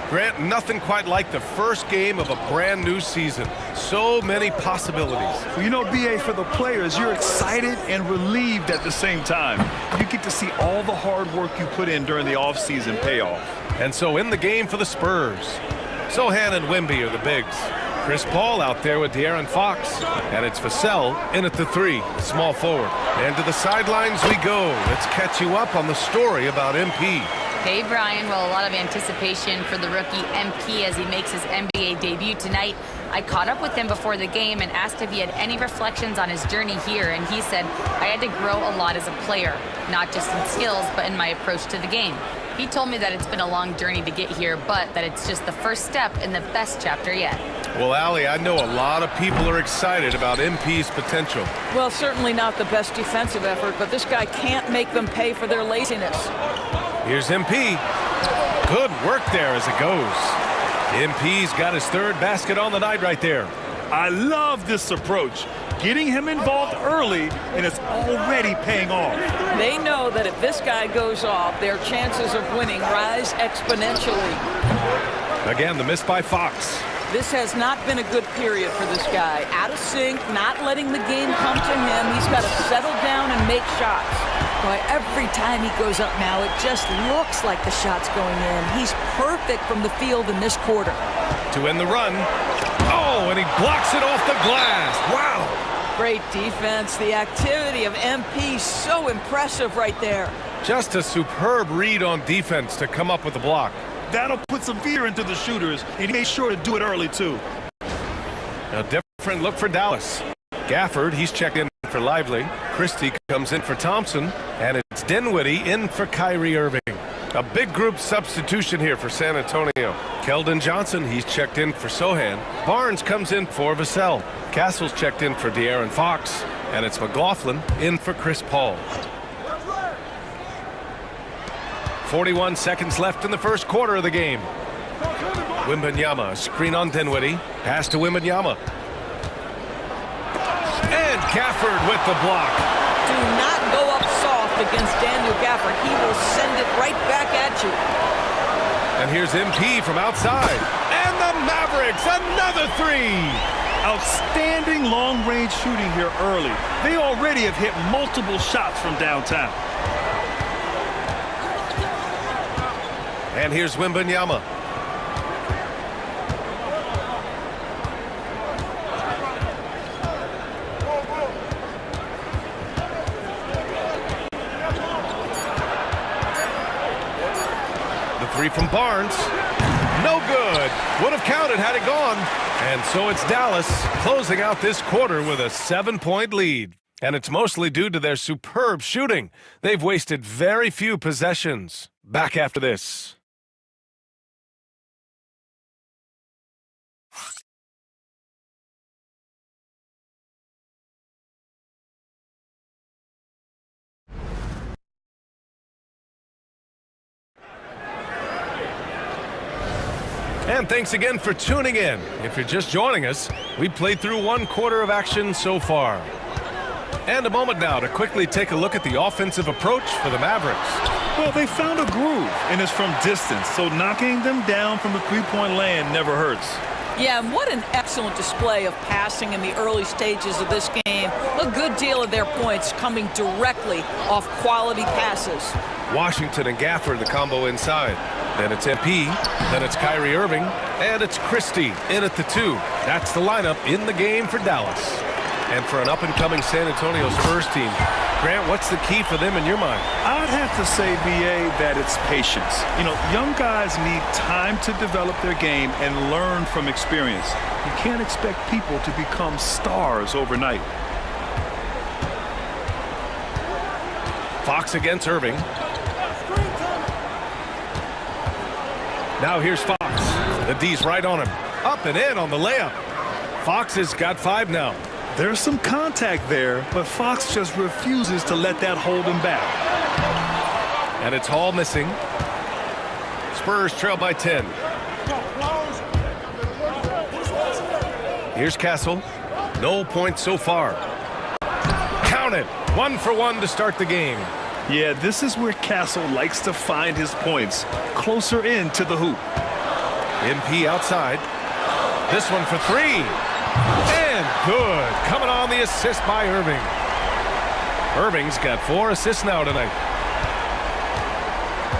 Grant, nothing quite like the first game of a brand new season. So many possibilities. Well, you know, B.A., for the players, you're excited and relieved at the same time. You get to see all the hard work you put in during the offseason pay off. And so in the game for the Spurs, Sohan and Wemby are the bigs. Chris Paul out there with De'Aaron Fox. And it's Vassell in at the 3, small forward. And to the sidelines we go. Let's catch you up on the story about MP. Hey, Brian. Well, a lot of anticipation for the rookie MP as he makes his NBA debut tonight. I caught up with him before the game and asked if he had any reflections on his journey here, and he said, I had to grow a lot as a player, not just in skills, but in my approach to the game. He told me that it's been a long journey to get here, but that it's just the first step in the best chapter yet. Well, Allie, I know a lot of people are excited about MP's potential. Well, certainly not the best defensive effort, but this guy can't make them pay for their laziness. Here's MP. Good work there as it goes. MP's got his 3rd basket on the night right there. I love this approach. Getting him involved early, and it's already paying off. They know that if this guy goes off, their chances of winning rise exponentially. Again, the miss by Fox. This has not been a good period for this guy. Out of sync, not letting the game come to him. He's got to settle down and make shots. Boy, every time he goes up now, it just looks like the shot's going in. He's perfect from the field in this quarter. To end the run. Oh, and he blocks it off the glass. Wow. Great defense. The activity of MP, so impressive right there. Just a superb read on defense to come up with the block. That'll put some fear into the shooters, and he made sure to do it early, too. A different look for Dallas. Gafford, he's checked in for Lively. Christie comes in for Thompson. And it's Dinwiddie in for Kyrie Irving. A big group substitution here for San Antonio. Keldon Johnson, he's checked in for Sohan. Barnes comes in for Vassell. Castle's checked in for De'Aaron Fox. And it's McLaughlin in for Chris Paul. 41 seconds left in the first quarter of the game. Wembanyama, screen on Dinwiddie. Pass to Wembanyama. And Gafford with the block. Do not go up soft against Daniel Gafford. He will send it right back at you. And here's MP from outside. And the Mavericks, another 3. Outstanding long-range shooting here early. They already have hit multiple shots from downtown. And here's Wembanyama. The 3 from Barnes. No good. Would have counted had it gone. And so it's Dallas closing out this quarter with a 7-point lead. And it's mostly due to their superb shooting. They've wasted very few possessions. Back after this. And thanks again for tuning in. If you're just joining us, we played through 1 quarter of action so far. And a moment now to quickly take a look at the offensive approach for the Mavericks. Well, they found a groove, and it's from distance, so knocking them down from the three-point land never hurts. Yeah, and what an excellent display of passing in the early stages of this game. A good deal of their points coming directly off quality passes. Washington and Gafford, the combo inside. Then it's MP, then it's Kyrie Irving, and it's Christie in at the 2. That's the lineup in the game for Dallas. And for an up-and-coming San Antonio Spurs team, Grant, what's the key for them in your mind? I'd have to say, B.A., that it's patience. You know, young guys need time to develop their game and learn from experience. You can't expect people to become stars overnight. Fox against Irving. Now here's Fox. The D's right on him. Up and in on the layup. Fox has got 5 now. There's some contact there, but Fox just refuses to let that hold him back. And it's Hall missing. Spurs trail by 10. Here's Castle. No points so far. Count it. 1 for 1 to start the game. Yeah, this is where Castle likes to find his points, closer in to the hoop. MP outside. This one for three. And good. Coming on the assist by Irving. Irving's got 4 assists now tonight.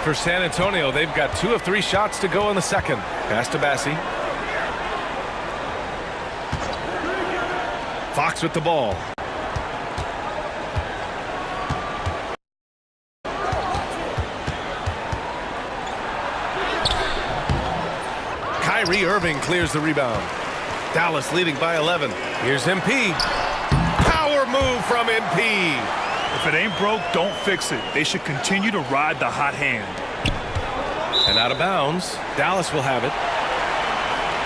For San Antonio, they've got 2 of 3 shots to go in the second. Pass to Bassi. Fox with the ball. Kyrie Irving clears the rebound. Dallas leading by 11. Here's MP. Power move from MP. If it ain't broke, don't fix it. They should continue to ride the hot hand. And out of bounds, Dallas will have it.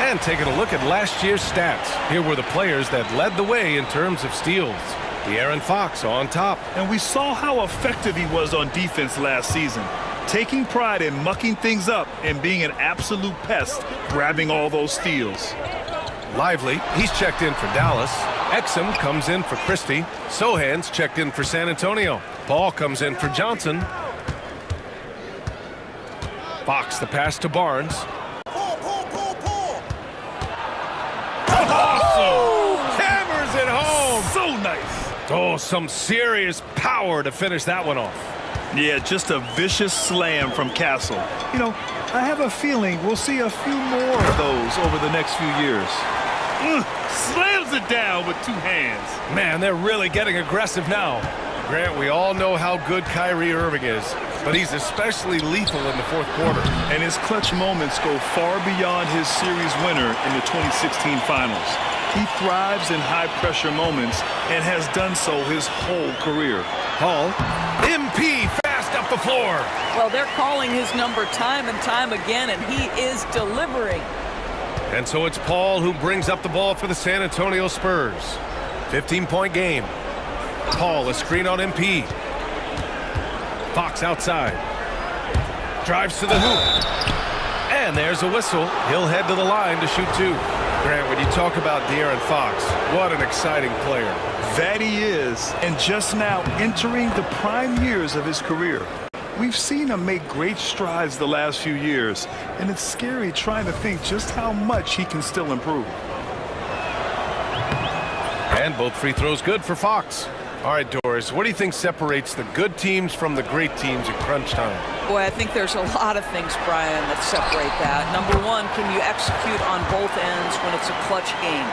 And taking a look at last year's stats, here were the players that led the way in terms of steals. De'Aaron Fox on top. And we saw how effective he was on defense last season, taking pride in mucking things up and being an absolute pest, grabbing all those steals. Lively, he's checked in for Dallas. Exum comes in for Christie. Sohan's checked in for San Antonio. Paul comes in for Johnson. Fox the pass to Barnes. Awesome! Hammers it home! So nice! Oh, some serious power to finish that one off. Yeah, just a vicious slam from Castle. You know, I have a feeling we'll see a few more of those over the next few years. Slams it down with 2 hands. Man, they're really getting aggressive now. Grant, we all know how good Kyrie Irving is, but he's especially lethal in the fourth quarter. And his clutch moments go far beyond his series winner in the 2016 finals. He thrives in high-pressure moments and has done so his whole career. Paul, MP fast up the floor. Well, they're calling his number time and time again, and he is delivering. And so it's Paul who brings up the ball for the San Antonio Spurs. 15-point game. Paul, a screen on MP. Fox outside. Drives to the hoop. And there's a whistle. He'll head to the line to shoot 2. Grant, when you talk about De'Aaron Fox, what an exciting player. That he is, and just now entering the prime years of his career. We've seen him make great strides the last few years, and it's scary trying to think just how much he can still improve. And both free throws good for Fox. All right, Doris, what do you think separates the good teams from the great teams at crunch time? Boy, I think there's a lot of things, Brian, that separate that. Number one, can you execute on both ends when it's a clutch game?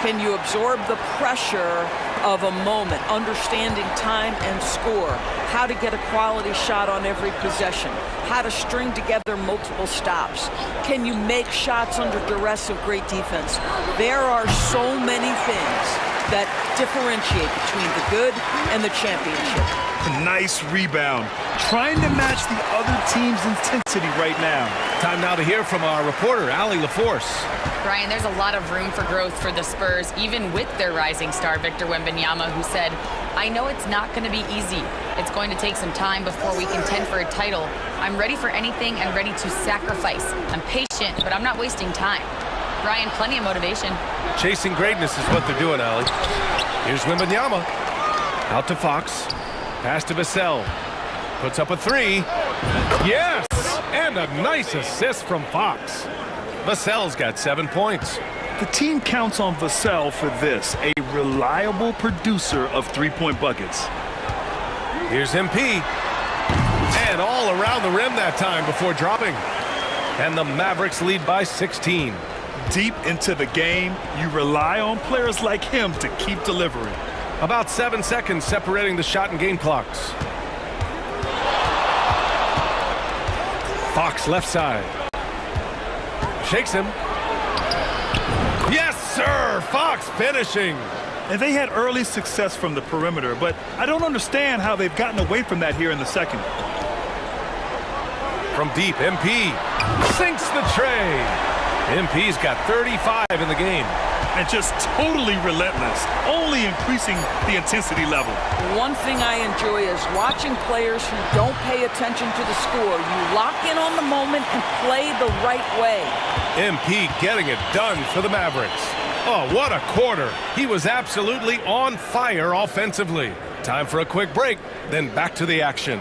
Can you absorb the pressure of a moment, understanding time and score, how to get a quality shot on every possession, how to string together multiple stops? Can you make shots under duress of great defense? There are so many things that differentiate between the good and the championship. Nice rebound. Trying to match the other team's intensity right now. Time now to hear from our reporter, Allie LaForce. Brian, there's a lot of room for growth for the Spurs, even with their rising star, Victor Wembanyama, who said, I know it's not going to be easy. It's going to take some time before we contend for a title. I'm ready for anything and ready to sacrifice. I'm patient, but I'm not wasting time. Brian, plenty of motivation. Chasing greatness is what they're doing, Allie. Here's Wembanyama. Out to Fox. Pass to Vassell. Puts up a 3. Yes! And a nice assist from Fox. Vassell's got 7 points. The team counts on Vassell for this, a reliable producer of three-point buckets. Here's MP. And all around the rim that time before dropping. And the Mavericks lead by 16. Deep into the game, you rely on players like him to keep delivering. About 7 seconds separating the shot and game clocks. Fox left side. Shakes him. Yes, sir! Fox finishing. And they had early success from the perimeter, but I don't understand how they've gotten away from that here in the second. From deep, MP sinks the tray. MP's got 35 in the game. And just totally relentless, only increasing the intensity level. One thing I enjoy is watching players who don't pay attention to the score. You lock in on the moment and play the right way. MP getting it done for the Mavericks. Oh, what a quarter. He was absolutely on fire offensively. Time for a quick break, then back to the action.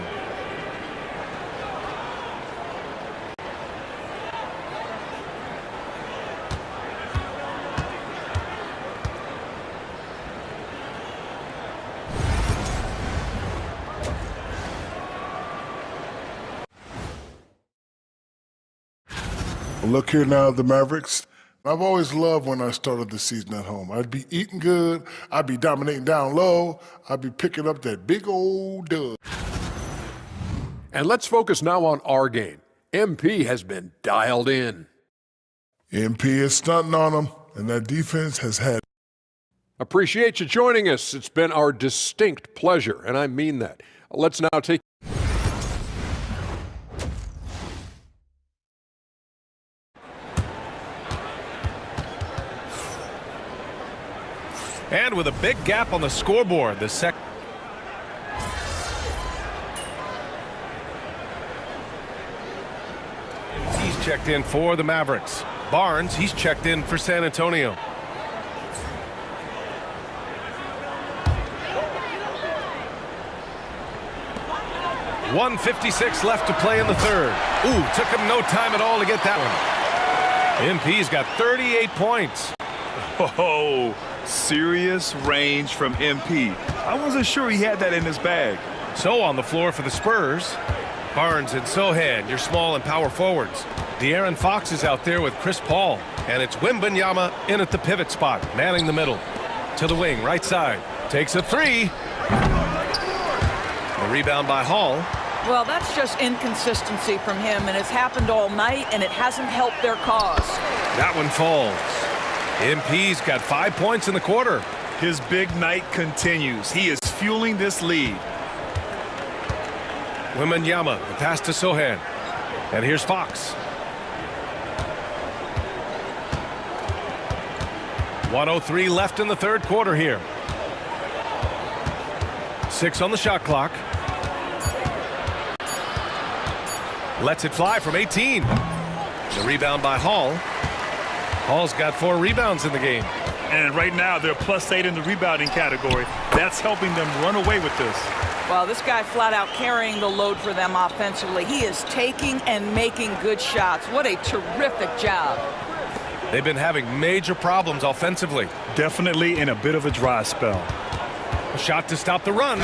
Look here now, the Mavericks. I've always loved when I started the season at home. I'd be eating good, I'd be dominating down low, I'd be picking up that big old dub. And let's focus now on our game. MP has been dialed in. MP is stunting on them, and that defense has had. Appreciate you joining us. It's been our distinct pleasure, and I mean that. Let's now take. And with a big gap on the scoreboard, the second. He's checked in for the Mavericks. Barnes, he's checked in for San Antonio. .156 left to play in the third. Ooh, took him no time at all to get that one. MP's got 38 points. Oh, serious range from MP. I wasn't sure he had that in his bag. So on the floor for the Spurs, Barnes and Sohan, your small and power forwards. De'Aaron Fox is out there with Chris Paul. And it's Wembanyama in at the pivot spot, manning the middle. To the wing, right side. Takes a three. The rebound by Hall. Well, that's just inconsistency from him, and it's happened all night, and it hasn't helped their cause. That one falls. MP's got 5 points in the quarter. His big night continues. He is fueling this lead. Wembanyama, the pass to Sohan. And here's Fox. 1:03 left in the third quarter here. 6 on the shot clock. Lets it fly from 18. The rebound by Hall. Hall's got 4 rebounds in the game. And right now they're +8 in the rebounding category. That's helping them run away with this. Well, this guy flat out carrying the load for them offensively. He is taking and making good shots. What a terrific job. They've been having major problems offensively. Definitely in a bit of a dry spell. A shot to stop the run.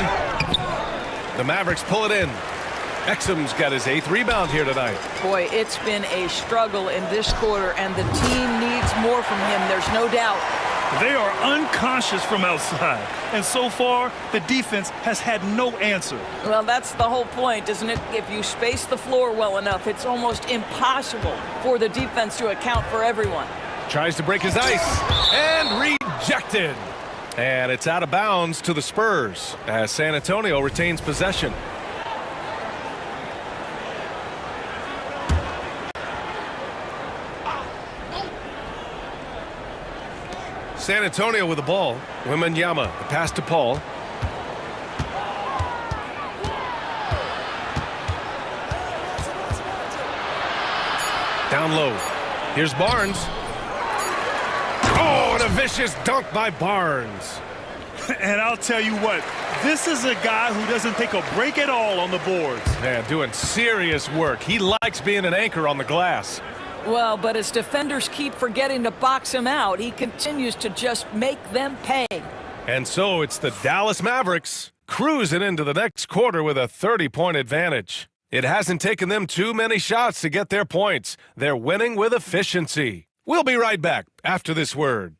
The Mavericks pull it in. Exum's got his 8th rebound here tonight. Boy, it's been a struggle in this quarter, and the team needs more from him. There's no doubt. They are unconscious from outside, and so far the defense has had no answer. Well, that's the whole point, isn't it? If you space the floor well enough, it's almost impossible for the defense to account for everyone. Tries to break his ice and rejected. And it's out of bounds to the Spurs as San Antonio retains possession. San Antonio with the ball. Wembanyama, the pass to Paul. Down low. Here's Barnes. Oh, and a vicious dunk by Barnes. And I'll tell you what, this is a guy who doesn't take a break at all on the boards. Man, doing serious work. He likes being an anchor on the glass. Well, but as defenders keep forgetting to box him out, he continues to just make them pay. And so it's the Dallas Mavericks cruising into the next quarter with a 30-point advantage. It hasn't taken them too many shots to get their points. They're winning with efficiency. We'll be right back after this word.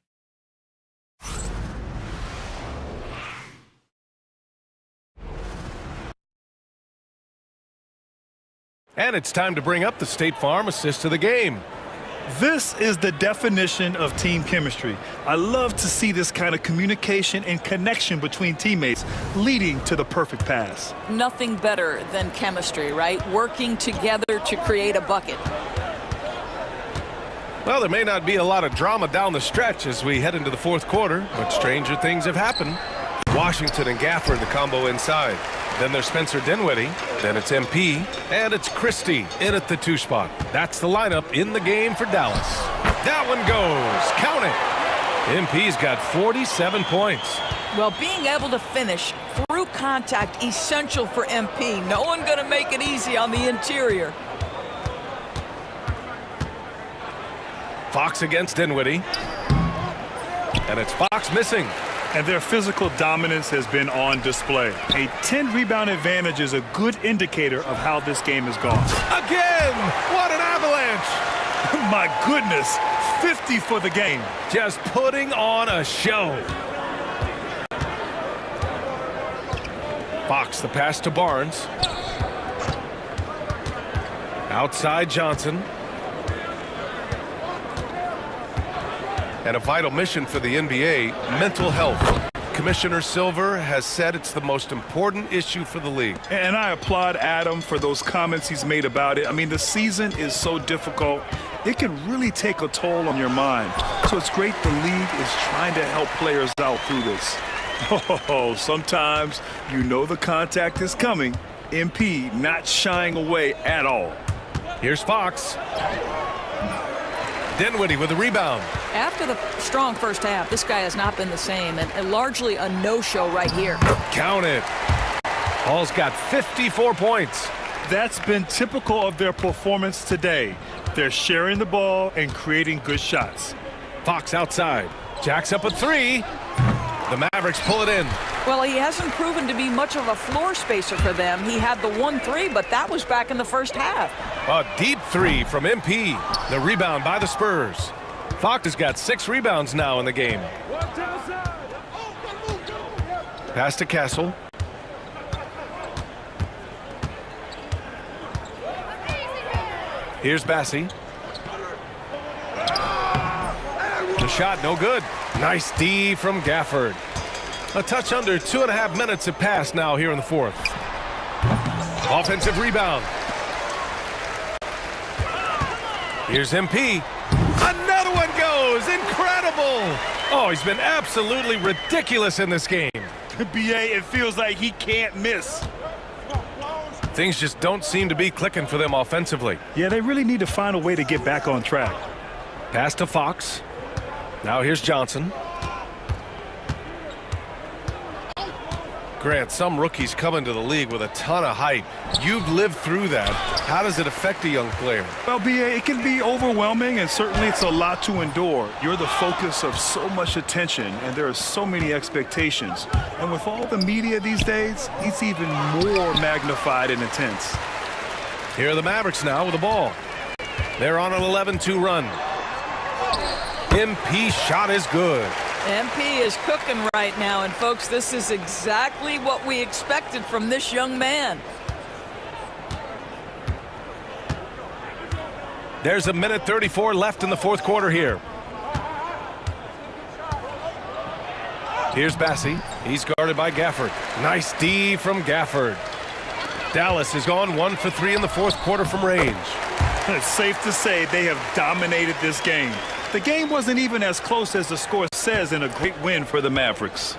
And it's time to bring up the State Farm assist to the game. This is the definition of team chemistry. I love to see this kind of communication and connection between teammates leading to the perfect pass. Nothing better than chemistry, right? Working together to create a bucket. Well, there may not be a lot of drama down the stretch as we head into the fourth quarter, but stranger things have happened. Washington and Gafford, the combo inside. Then there's Spencer Dinwiddie. Then it's MP. And it's Christie in at the 2 spot. That's the lineup in the game for Dallas. That one goes. Count it. MP's got 47 points. Well, being able to finish through contact, essential for MP. No one going to make it easy on the interior. Fox against Dinwiddie. And it's Fox missing. And their physical dominance has been on display. A 10-rebound advantage is a good indicator of how this game has gone. Again! What an avalanche! My goodness, 50 for the game. Just putting on a show. Fox, the pass to Barnes. Outside Johnson. And a vital mission for the NBA, mental health. Commissioner Silver has said it's the most important issue for the league. And I applaud Adam for those comments he's made about it. I mean, the season is so difficult. It can really take a toll on your mind. So it's great the league is trying to help players out through this. Oh, sometimes you know the contact is coming. MP not shying away at all. Here's Fox. Dinwiddie with the rebound. After the strong first half, this guy has not been the same, and largely a no-show right here. Count it. Hall's got 54 points. That's been typical of their performance today. They're sharing the ball and creating good shots. Fox outside. Jacks up a three. The Mavericks pull it in. Well, he hasn't proven to be much of a floor spacer for them. He had the 1-3, but that was back in the first half. A deep three from MP. The rebound by the Spurs. Fox has got 6 rebounds now in the game. Pass to Castle. Here's Bassie. The shot no good. Nice D from Gafford. A touch under 2.5 minutes have passed now here in the fourth. Offensive rebound. Here's MP. Another one goes. Incredible. Oh, he's been absolutely ridiculous in this game. BA, it feels like he can't miss. Things just don't seem to be clicking for them offensively. Yeah, they really need to find a way to get back on track. Pass to Fox. Now here's Johnson. Grant, some rookies come into the league with a ton of hype. You've lived through that. How does it affect a young player? Well, BA, it can be overwhelming, and certainly it's a lot to endure. You're the focus of so much attention, and there are so many expectations. And with all the media these days, it's even more magnified and intense. Here are the Mavericks now with the ball. They're on an 11-2 run. MP shot is good. MP is cooking right now, and folks, this is exactly what we expected from this young man. There's a minute 34 left in the fourth quarter here. Here's Bassie. He's guarded by Gafford. Nice D from Gafford. Dallas has gone 1 for 3 in the fourth quarter from range. It's safe to say they have dominated this game. The game wasn't even as close as the score says in a great win for the Mavericks.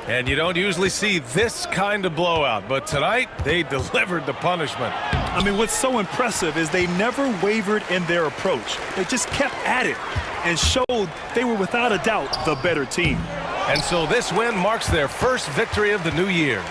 And you don't usually see this kind of blowout, but tonight they delivered the punishment. I mean, what's so impressive is they never wavered in their approach. They just kept at it and showed they were without a doubt the better team. And so this win marks their first victory of the new year.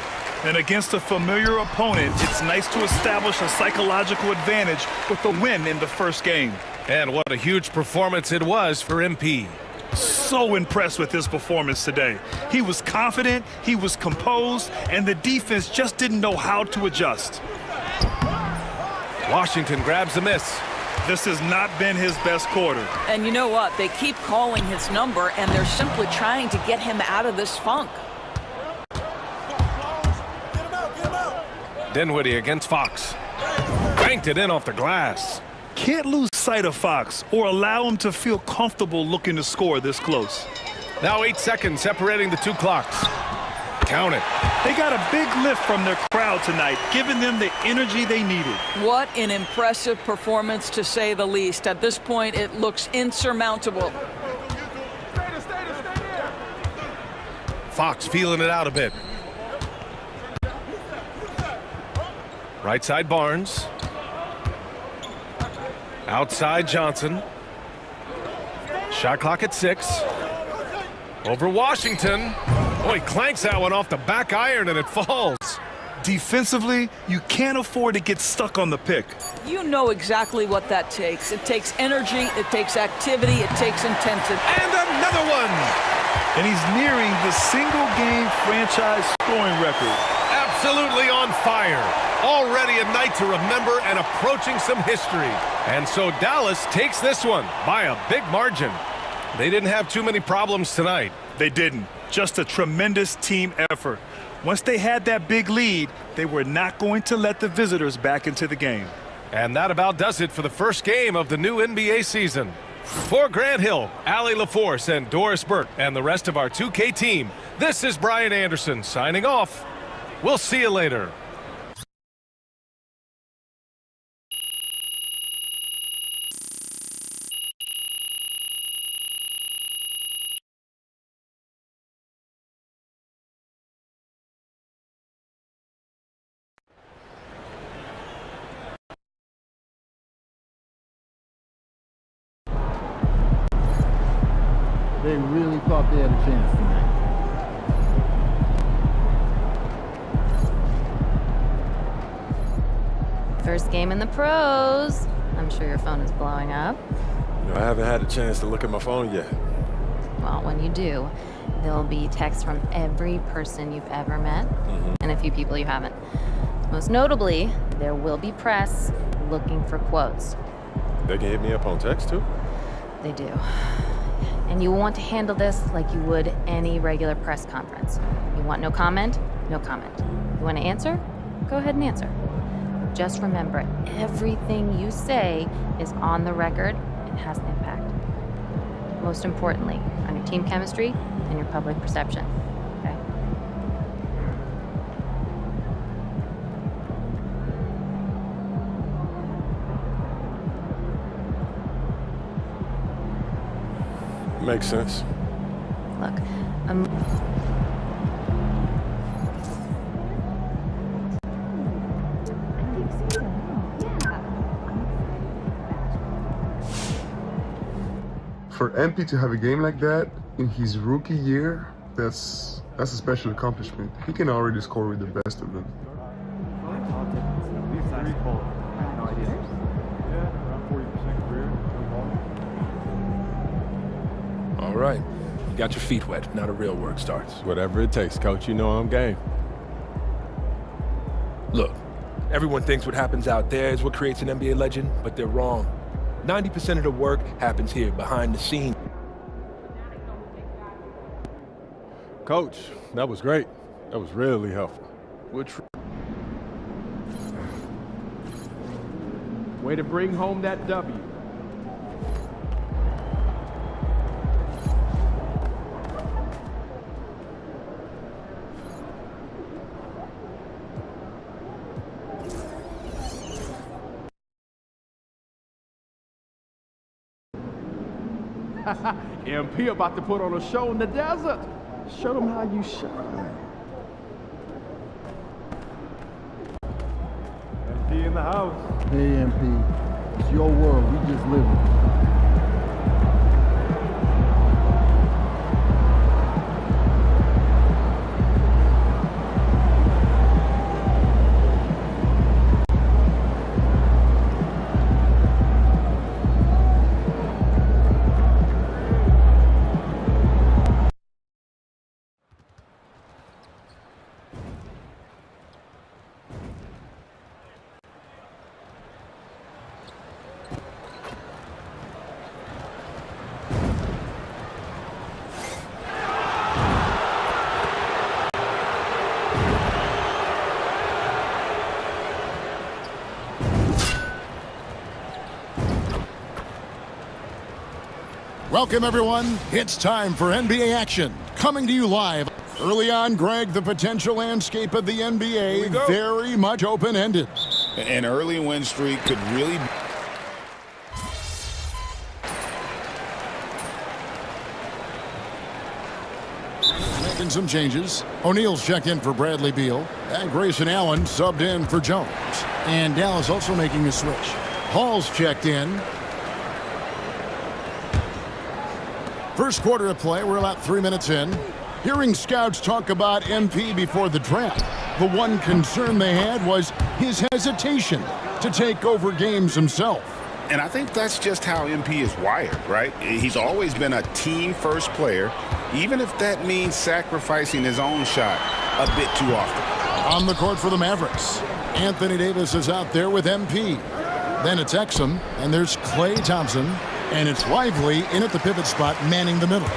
And against a familiar opponent, it's nice to establish a psychological advantage with the win in the first game. And what a huge performance it was for MP. So impressed with his performance today. He was confident, he was composed, and the defense just didn't know how to adjust. Washington grabs the miss. This has not been his best quarter. And you know what? They keep calling his number, and they're simply trying to get him out of this funk. Dinwiddie against Fox. Banked it in off the glass. Can't lose sight of Fox or allow him to feel comfortable looking to score this close. Now 8 seconds separating the two clocks. Count it. They got a big lift from their crowd tonight, giving them the energy they needed. What an impressive performance, to say the least. At this point, it looks insurmountable. Fox feeling it out a bit. Right side Barnes. Outside Johnson. Shot clock at 6. Over Washington. Oh, he clanks that one off the back iron and it falls. Defensively, you can't afford to get stuck on the pick. You know exactly what that takes. It takes energy, it takes activity, it takes intensity. And another one. And he's nearing the single-game franchise scoring record. Absolutely on fire. Already a night to remember and approaching some history. And so Dallas takes this one by a big margin. They didn't have too many problems tonight. They didn't. Just a tremendous team effort. Once they had that big lead, they were not going to let the visitors back into the game. And that about does it for the first game of the new NBA season. For Grant Hill, Allie LaForce, and Doris Burke, and the rest of our 2K team, this is Brian Anderson signing off. We'll see you later. They really thought they had a chance tonight. First game in the pros. I'm sure your phone is blowing up. I haven't had a chance to look at my phone yet. Well, when you do, there'll be texts from every person you've ever met and a few people you haven't. Most notably, there will be press looking for quotes. They can hit me up on text too? They do. And you want to handle this like you would any regular press conference. You want no comment? No comment. You want to answer? Go ahead and answer. Just remember, everything you say is on the record and has an impact. Most importantly, on your team chemistry and your public perception. Okay? Makes sense. Look, For MP to have a game like that in his rookie year, that's a special accomplishment. He can already score with the best of them. All right, you got your feet wet. Now the real work starts. Whatever it takes, coach. You know I'm game. Look, everyone thinks what happens out there is what creates an NBA legend, but they're wrong. 90% of the work happens here, behind the scenes. Coach, that was great. That was really helpful. Way to bring home that W. MP about to put on a show in the desert. Show them how you shine. MP in the house. Hey, MP. It's your world. We just live it. Welcome, everyone. It's time for NBA action. Coming to you live. Early on, Greg, the potential landscape of the NBA very much open-ended. An early win streak could really... Making some changes. O'Neal's checked in for Bradley Beal. And Grayson Allen subbed in for Jones. And Dallas also making a switch. Hall's checked in. First quarter of play, we're about 3 minutes in. Hearing scouts talk about MP before the draft, the one concern they had was his hesitation to take over games himself. And I think that's just how MP is wired, right? He's always been a team-first player, even if that means sacrificing his own shot a bit too often. On the court for the Mavericks, Anthony Davis is out there with MP. Then it's Exum, and there's Klay Thompson, and it's Lively in at the pivot spot, manning the middle.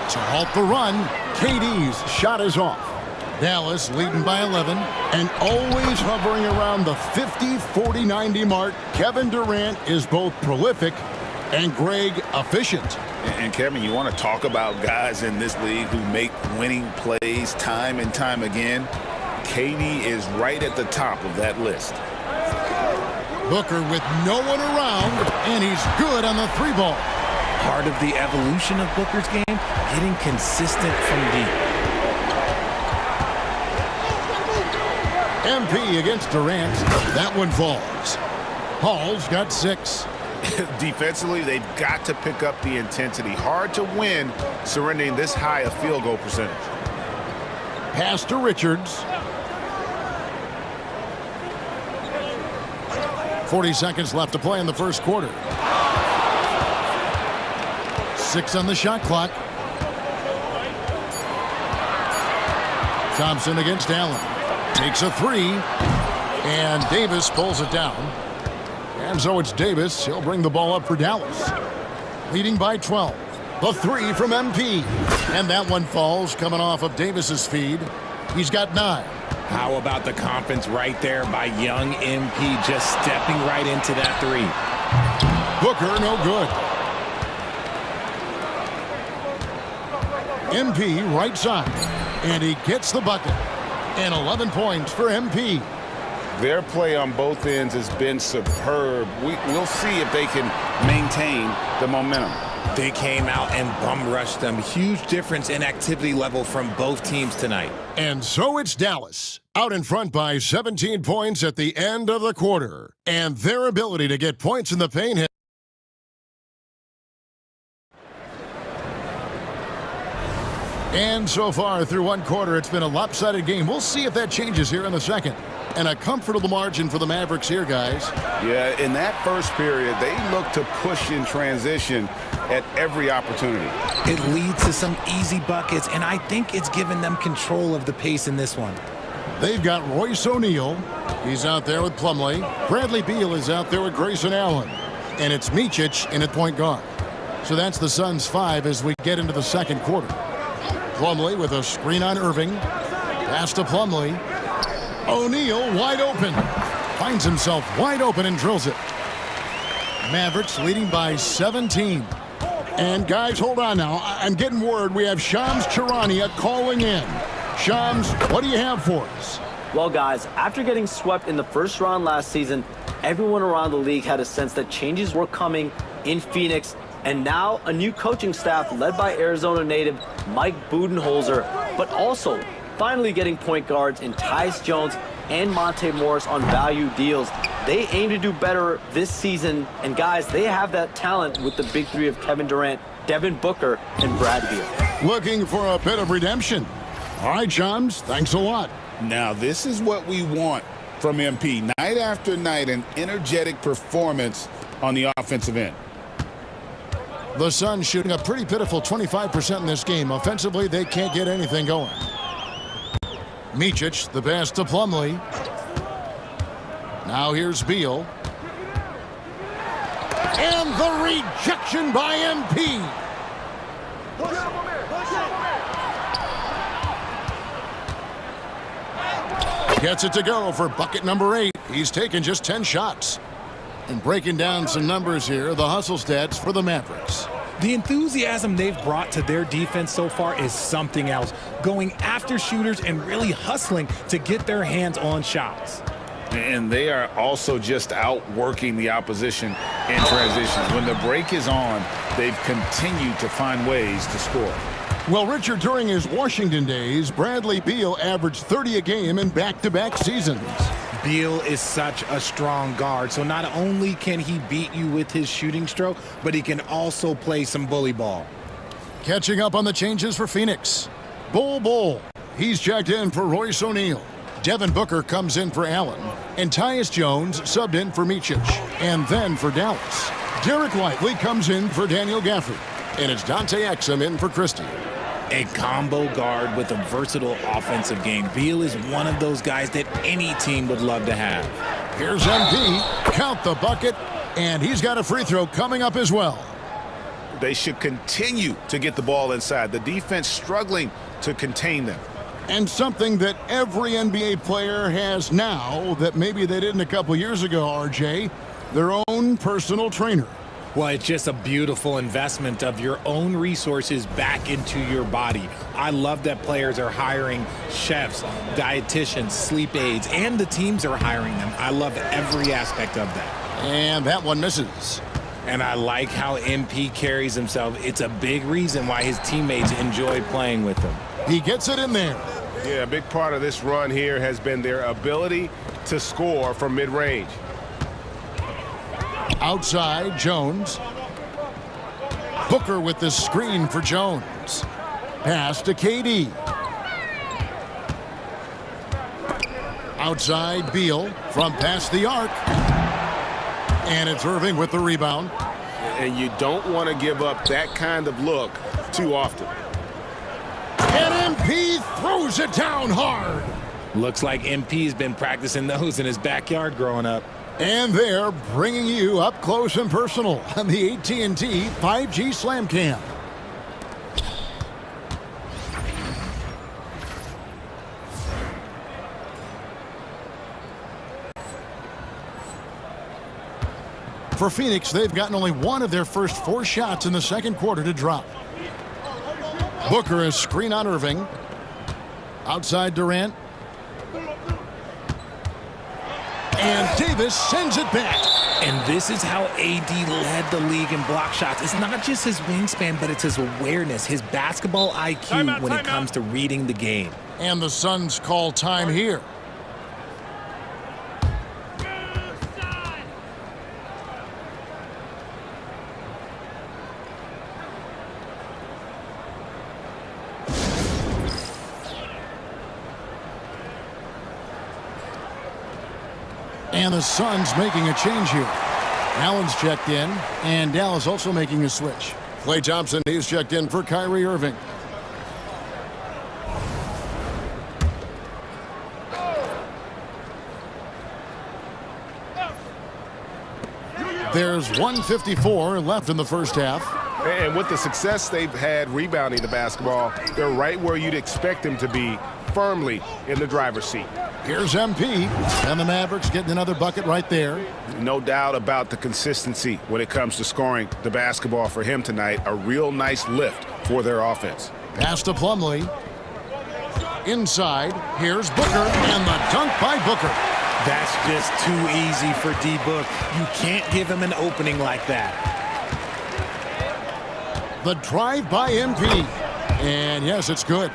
To halt the run, KD's shot is off. Dallas leading by 11, and always hovering around the 50, 40, 90 mark. Kevin Durant is both prolific and Greg efficient. And Kevin, you want to talk about guys in this league who make winning plays time and time again? KD is right at the top of that list. Booker with no one around, and he's good on the three ball. Part of the evolution of Booker's game, getting consistent from deep. MP against Durant. That one falls. Hall's got 6. Defensively, they've got to pick up the intensity. Hard to win surrendering this high a field goal percentage. Pass to Richards. 40 seconds left to play in the first quarter. 6 on the shot clock. Thompson against Allen. Takes a 3. And Davis pulls it down. And so it's Davis. He'll bring the ball up for Dallas. Leading by 12. The 3 from MP. And that one falls coming off of Davis's feed. He's got 9. How about the confidence right there by young MP, just stepping right into that 3. Booker, no good. MP right side. And he gets the bucket. And 11 points for MP. Their play on both ends has been superb. We'll see if they can maintain the momentum. They came out and bum rushed them. Huge difference in activity level from both teams tonight. And so it's Dallas, out in front by 17 points at the end of the quarter. And their ability to get points in the paint. And so far through one quarter, it's been a lopsided game. We'll see if that changes here in the second. And a comfortable margin for the Mavericks here, guys. Yeah, in that first period, they look to push in transition at every opportunity. It leads to some easy buckets, and I think it's given them control of the pace in this one. They've got Royce O'Neal. He's out there with Plumlee. Bradley Beal is out there with Grayson Allen. And it's Micic in at point guard. So that's the Suns' 5 as we get into the second quarter. Plumlee with a screen on Irving. Pass to Plumlee. O'Neal wide open. Finds himself wide open and drills it. Mavericks leading by 17. And guys, hold on now. I'm getting word we have Shams Charania calling in. Shams, what do you have for us? Well, guys, after getting swept in the first round last season, everyone around the league had a sense that changes were coming in Phoenix. And now a new coaching staff led by Arizona native Mike Budenholzer, but also finally getting point guards in Tyus Jones and Monte Morris on value deals. They aim to do better this season, and guys, they have that talent with the big 3 of Kevin Durant, Devin Booker, and Brad Beal. Looking for a bit of redemption. All right, Shams, thanks a lot. Now, this is what we want from MP. Night after night, an energetic performance on the offensive end. The Suns shooting a pretty pitiful 25% in this game. Offensively, they can't get anything going. Micic, the pass to Plumlee. Now here's Beal. And the rejection by MP. Gets it to go for bucket number 8. He's taken just 10 shots. And breaking down some numbers here, the hustle stats for the Mavericks. The enthusiasm they've brought to their defense so far is something else. Going after shooters and really hustling to get their hands on shots. And they are also just outworking the opposition in transition. When the break is on, they've continued to find ways to score. Well, Richard, during his Washington days, Bradley Beal averaged 30 a game in back-to-back seasons. Beal is such a strong guard, so not only can he beat you with his shooting stroke, but he can also play some bully ball. Catching up on the changes for Phoenix. Bull. He's checked in for Royce O'Neal. Devin Booker comes in for Allen. And Tyus Jones subbed in for Micic. And then for Dallas, Derek Lively comes in for Daniel Gafford. And it's Dante Exum in for Christie. a combo guard with a versatile offensive game. Beal is one of those guys that any team would love to have. Here's MP. Count the bucket. And he's got a free throw coming up as well. They should continue to get the ball inside. The defense struggling to contain them. And something that every NBA player has now that maybe they didn't a couple years ago, RJ, their own personal trainer. Well, it's just a beautiful investment of your own resources back into your body. I love that players are hiring chefs, dietitians, sleep aides, and the teams are hiring them. I love every aspect of that. And that one misses. And I like how MP carries himself. It's a big reason why his teammates enjoy playing with him. He gets it in there. Yeah, a big part of this run here has been their ability to score from mid-range. Outside, Jones. Booker with the screen for Jones. Pass to KD. Outside, Beal from past the arc. And it's Irving with the rebound. And you don't want to give up that kind of look too often. And MP throws it down hard. Looks like MP's been practicing those in his backyard growing up. And they're bringing you up close and personal on the AT&T 5G Slam Cam. For Phoenix, they've gotten only one of their first 4 shots in the second quarter to drop. Booker is screen on Irving. Outside Durant. And Davis sends it back. And this is how AD led the league in block shots. It's not just his wingspan, but it's his awareness, his basketball IQ when it comes to reading the game. And the Suns call time here. And the Suns making a change here. Allen's checked in, and Dallas also making a switch. Klay Thompson, he's checked in for Kyrie Irving. There's 1:54 left in the first half. And with the success they've had rebounding the basketball, they're right where you'd expect them to be, firmly in the driver's seat. Here's MP, and the Mavericks getting another bucket right there. No doubt about the consistency when it comes to scoring the basketball for him tonight. A real nice lift for their offense. Pass to Plumlee. Inside, here's Booker, and the dunk by Booker. That's just too easy for D-Book. You can't give him an opening like that. The drive by MP. And yes, it's good.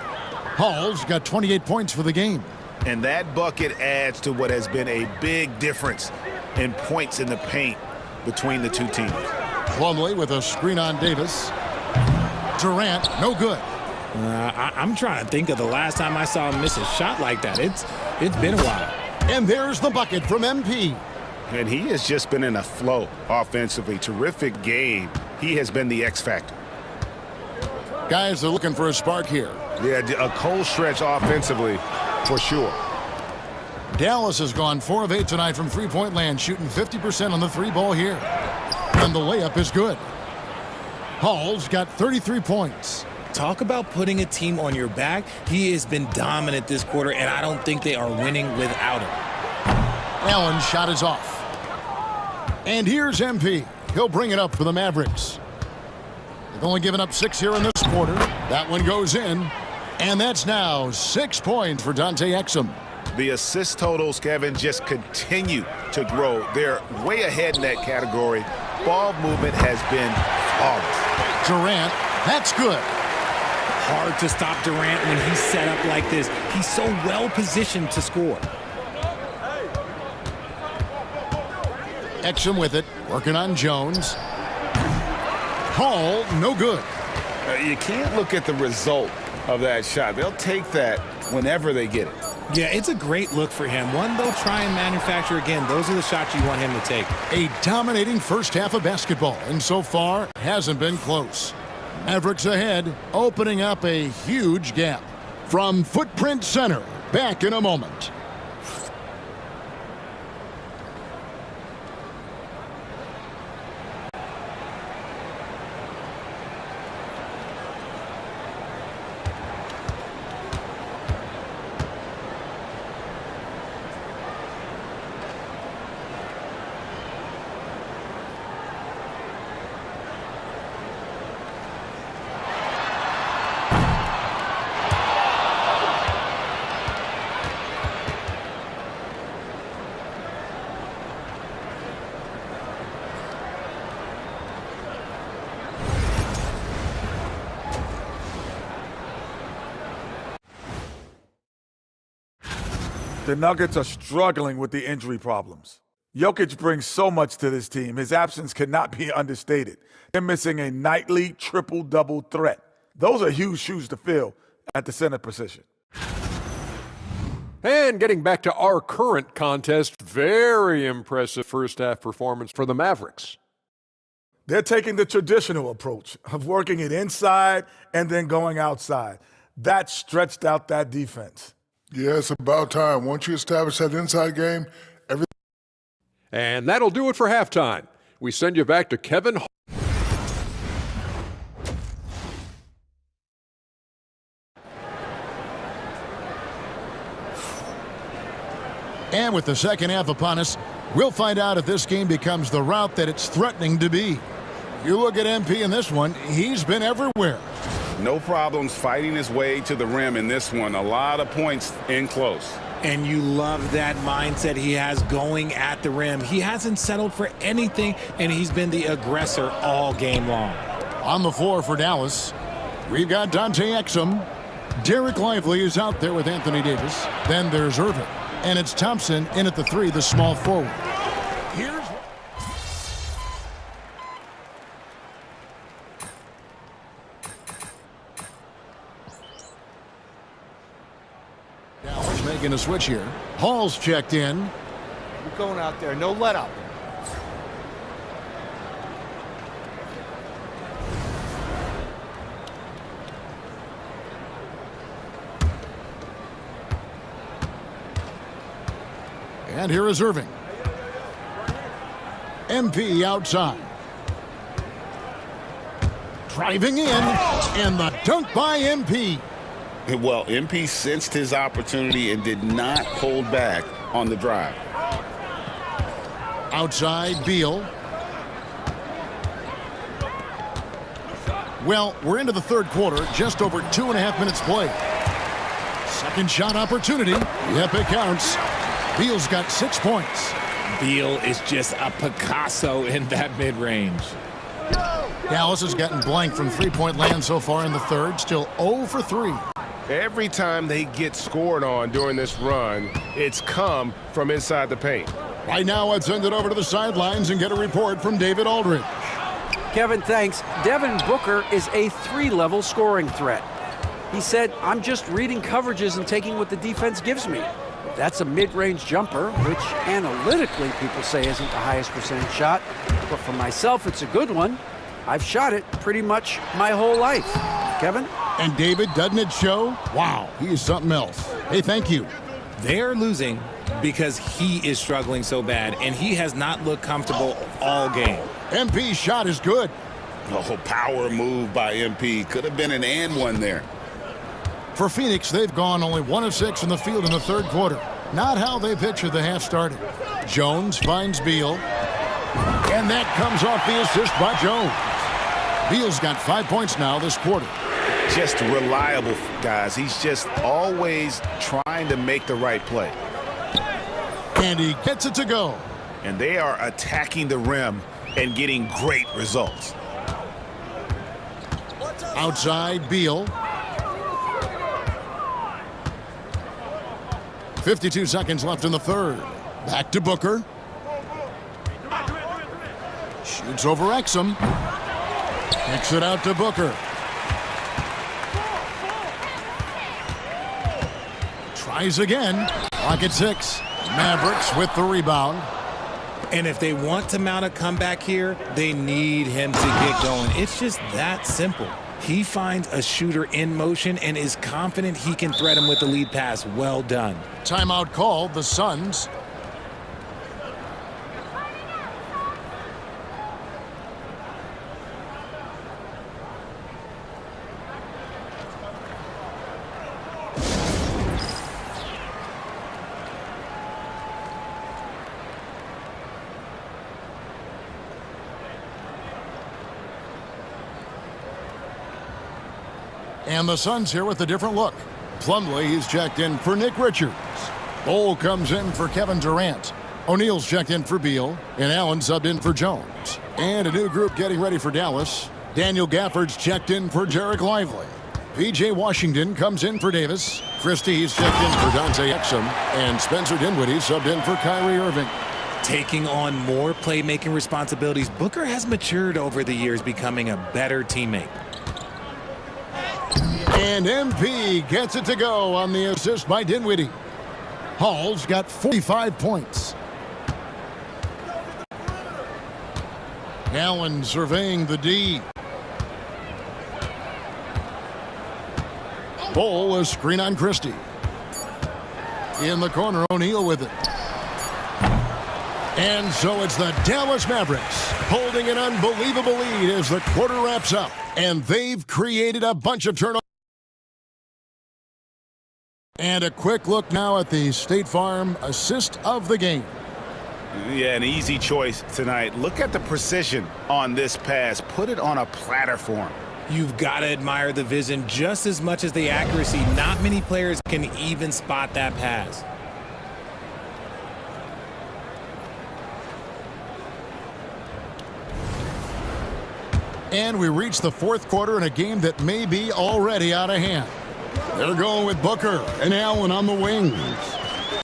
Hall's got 28 points for the game. And that bucket adds to what has been a big difference in points in the paint between the two teams. Plumlee with a screen on Davis. Durant, no good. I'm trying to think of the last time I saw him miss a shot like that. It's been a while. And there's the bucket from MP. And he has just been in a flow offensively. Terrific game. He has been the X factor. Guys are looking for a spark here. Yeah, a cold stretch offensively, for sure. Dallas has gone 4 of 8 tonight from three-point land, shooting 50% on the 3-ball here. And the layup is good. Hall's got 33 points. Talk about putting a team on your back. He has been dominant this quarter, and I don't think they are winning without him. Allen's shot is off. And here's MP. He'll bring it up for the Mavericks. They've only given up 6 here in this quarter. That one goes in. And that's now 6 points for Dante Exum. The assist totals, Kevin, just continue to grow. They're way ahead in that category. Ball movement has been flawless. Durant, that's good. Hard to stop Durant when he's set up like this. He's so well positioned to score. Exum with it, working on Jones. Hall, no good. You can't look at the result of that shot. They'll take that whenever they get it. Yeah, it's a great look for him. One they'll try and manufacture again. Those are the shots you want him to take. A dominating first half of basketball, and so far hasn't been close. Mavericks ahead, opening up a huge gap. From Footprint Center, back in a moment. The Nuggets are struggling with the injury problems. Jokic brings so much to this team. His absence cannot be understated. They're missing a nightly triple-double threat. Those are huge shoes to fill at the center position. And getting back to our current contest, very impressive first-half performance for the Mavericks. They're taking the traditional approach of working it inside and then going outside. That stretched out that defense. Yeah, it's about time. Once you establish that inside game, everything. And that'll do it for halftime. We send you back to Kevin. And with the second half upon us, we'll find out if this game becomes the route that it's threatening to be. You look at MP in this one, he's been everywhere. No problems fighting his way to the rim in this one. A lot of points in close. And you love that mindset he has going at the rim. He hasn't settled for anything, and he's been the aggressor all game long. On the floor for Dallas, we've got Dante Exum. Derek Lively is out there with Anthony Davis. Then there's Irving. And it's Thompson in at the three, the small forward. Here's Dallas making a switch here. Hall's checked in. We're going out there, no let up. And here is Irving. MP outside. Driving in, and the dunk by MP. Well, MP sensed his opportunity and did not hold back on the drive. Outside, Beal. Well, we're into the third quarter, just over 2.5 minutes played. Second shot opportunity. Yep, it counts. Beal's got 6 points. Beal is just a Picasso in that mid-range. Dallas has gotten blank from three-point land so far in the third, still 0 for 3. Every time they get scored on during this run, it's come from inside the paint. Right now, let's send it over to the sidelines and get a report from David Aldridge. Kevin, thanks. Devin Booker is a 3-level scoring threat. He said, I'm just reading coverages and taking what the defense gives me. That's a mid-range jumper, which analytically people say isn't the highest percentage shot. But for myself, it's a good one. I've shot it pretty much my whole life. Kevin? And David, doesn't it show? Wow, he is something else. Hey, thank you. They're losing because he is struggling so bad, and he has not looked comfortable all game. MP's shot is good. Oh, power move by MP. Could have been an and one there. For Phoenix, they've gone only 1 of 6 in the field in the third quarter. Not how they picture the half started. Jones finds Beal. And that comes off the assist by Jones. Beal's got 5 points now this quarter. Just reliable, guys. He's just always trying to make the right play. And he gets it to go. And they are attacking the rim and getting great results. Outside, Beal. 52 seconds left in the third. Back to Booker. Shoots over Exum. Kicks it out to Booker. Tries again. Clock at 6. Mavericks with the rebound. And if they want to mount a comeback here, they need him to get going. It's just that simple. He finds a shooter in motion and is confident he can thread him with the lead pass. Well done. Timeout called, the Suns. And the Suns here with a different look. Plumlee, he's checked in for Nick Richards. Bol comes in for Kevin Durant. O'Neal's checked in for Beal. And Allen subbed in for Jones. And a new group getting ready for Dallas. Daniel Gafford's checked in for Derek Lively. P.J. Washington comes in for Davis. Christie's checked in for Dante Exum. And Spencer Dinwiddie subbed in for Kyrie Irving. Taking on more playmaking responsibilities, Booker has matured over the years, becoming a better teammate. And MP gets it to go on the assist by Dinwiddie. Hall's got 45 points. Allen surveying the D. Bol, a screen on Christie. In the corner, O'Neal with it. And so it's the Dallas Mavericks holding an unbelievable lead as the quarter wraps up. And they've created a bunch of turnovers. And a quick look now at the State Farm assist of the game. Yeah, an easy choice tonight. Look at the precision on this pass. Put it on a platter for him. You've got to admire the vision just as much as the accuracy. Not many players can even spot that pass. And we reach the fourth quarter in a game that may be already out of hand. They're going with Booker and Allen on the wings.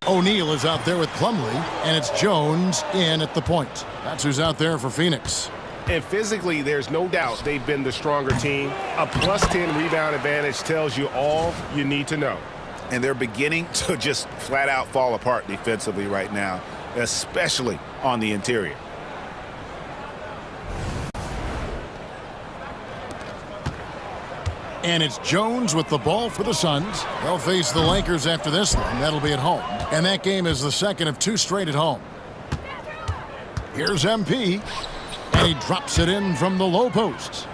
O'Neal is out there with Plumlee, and it's Jones in at the point. That's who's out there for Phoenix. And physically, there's no doubt they've been the stronger team. A +10 rebound advantage tells you all you need to know. And they're beginning to just flat out fall apart defensively right now, especially on the interior. And it's Jones with the ball for the Suns. They'll face the Lakers after this one. That'll be at home. And that game is the second of two straight at home. Here's MP. And he drops it in from the low post.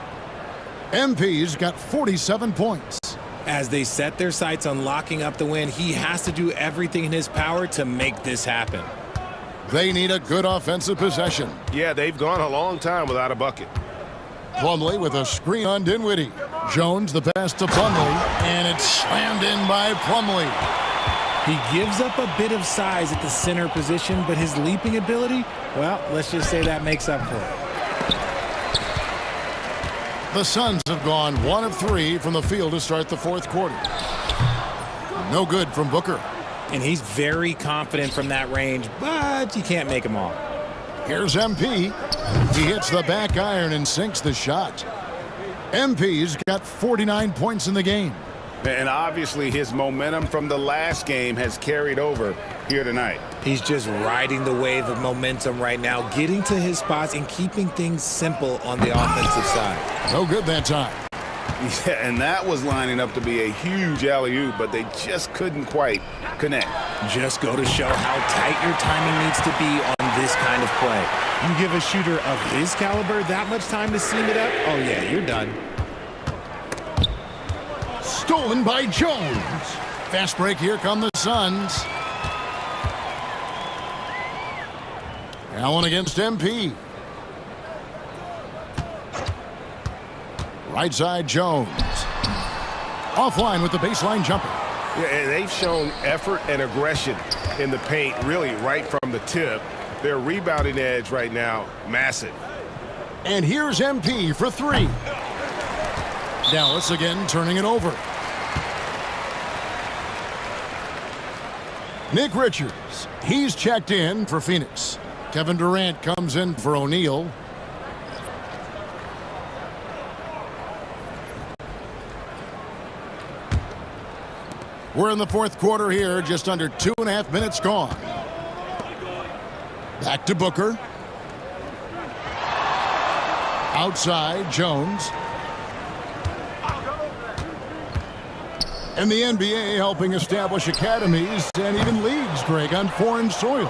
MP's got 47 points. As they set their sights on locking up the win, he has to do everything in his power to make this happen. They need a good offensive possession. Yeah, they've gone a long time without a bucket. Plumlee with a screen on Dinwiddie. Jones the pass to Plumlee, and it's slammed in by Plumlee. He gives up a bit of size at the center position, but his leaping ability, well, let's just say that makes up for it. The Suns have gone 1 of 3 from the field to start the fourth quarter. No good from Booker. And he's very confident from that range, but you can't make him all. Here's MP. He hits the back iron and sinks the shot. MP's got 49 points in the game. And obviously his momentum from the last game has carried over here tonight. He's just riding the wave of momentum right now, getting to his spots and keeping things simple on the offensive side. No good that time. Yeah, and that was lining up to be a huge alley-oop, but they just couldn't quite connect. Just go to show how tight your timing needs to be on this kind of play. You give a shooter of his caliber that much time to seam it up, oh yeah, you're done. Stolen by Jones. Fast break, here come the Suns. Allen against MP. Right side, Jones. Offline with the baseline jumper. Yeah, they've shown effort and aggression in the paint, really right from the tip. Their rebounding edge right now, massive. And here's MP for 3. Dallas again turning it over. Nick Richards, he's checked in for Phoenix. Kevin Durant comes in for O'Neal. We're in the fourth quarter here, just under 2.5 minutes gone. Back to Booker. Outside, Jones. And the NBA helping establish academies and even leagues, Greg, on foreign soil.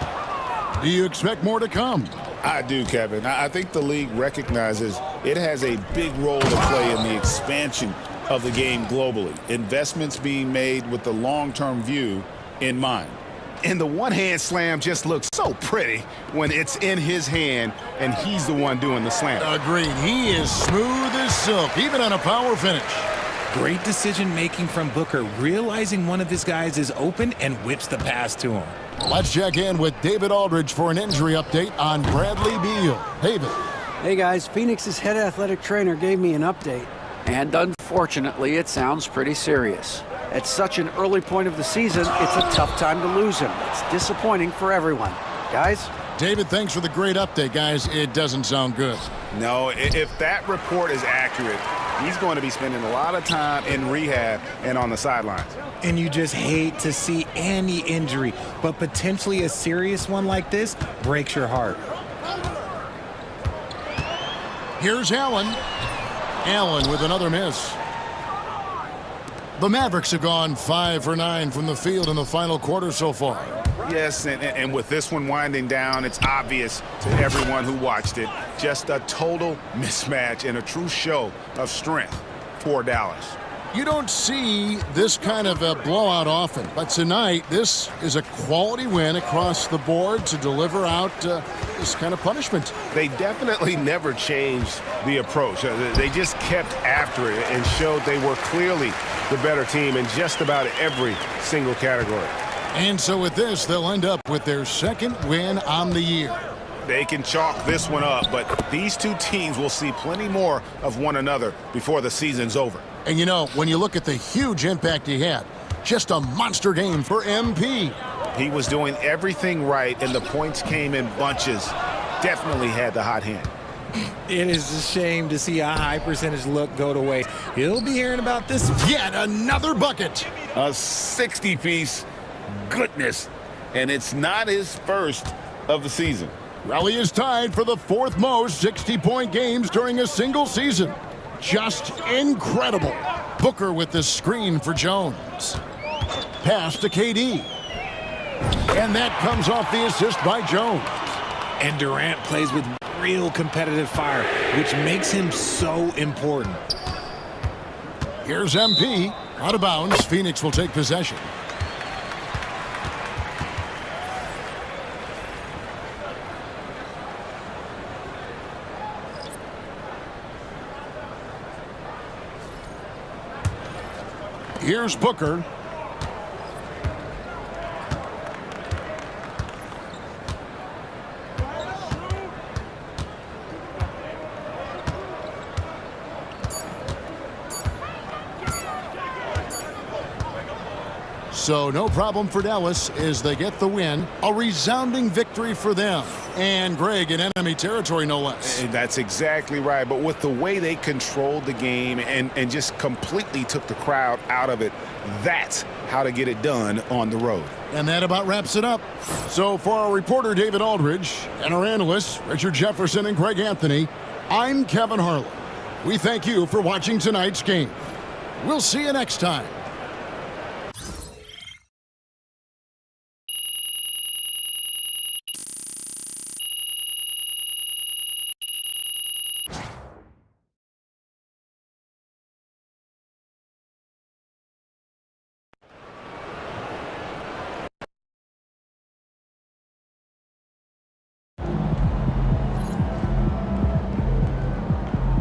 Do you expect more to come? I do, Kevin. I think the league recognizes it has a big role to play in the expansion of the game globally. Investments being made with the long-term view in mind. And the one-hand slam just looks so pretty when it's in his hand and he's the one doing the slam. Agreed. He is smooth as silk, even on a power finish. Great decision-making from Booker, realizing one of his guys is open and whips the pass to him. Let's check in with David Aldridge for an injury update on Bradley Beal. David. Hey guys, Phoenix's head athletic trainer gave me an update. And unfortunately, it sounds pretty serious. At such an early point of the season, it's a tough time to lose him. It's disappointing for everyone. Guys? David, thanks for the great update, guys. It doesn't sound good. No, if that report is accurate, he's going to be spending a lot of time in rehab and on the sidelines. And you just hate to see any injury, but potentially a serious one like this breaks your heart. Here's Allen. Allen with another miss. The Mavericks have gone 5 for 9 from the field in the final quarter so far. Yes, and with this one winding down, it's obvious to everyone who watched it. Just a total mismatch and a true show of strength for Dallas. You don't see this kind of a blowout often, but tonight this is a quality win across the board to deliver out this kind of punishment. They definitely never changed the approach. They just kept after it and showed they were clearly the better team in just about every single category. And so with this, they'll end up with their second win on the year. They can chalk this one up, but these two teams will see plenty more of one another before the season's over. And you know, when you look at the huge impact he had, just a monster game for MP. He was doing everything right, and the points came in bunches. Definitely had the hot hand. It is a shame to see a high percentage look go to waste. He'll be hearing about this. Yet another bucket. A 60-piece. Goodness. And it's not his first of the season. Raleigh is tied for the fourth most 60-point games during a single season. Just incredible. Booker with the screen for Jones. Pass to KD. And that comes off the assist by Jones. And Durant plays with real competitive fire, which makes him so important. Here's MP. Out of bounds. Phoenix will take possession. Here's Booker. So no problem for Dallas as they get the win. A resounding victory for them. And Greg, in enemy territory, no less. And that's exactly right. But with the way they controlled the game and just completely took the crowd out of it, that's how to get it done on the road. And that about wraps it up. So for our reporter, David Aldridge, and our analysts, Richard Jefferson and Greg Anthony, I'm Kevin Harlan. We thank you for watching tonight's game. We'll see you next time.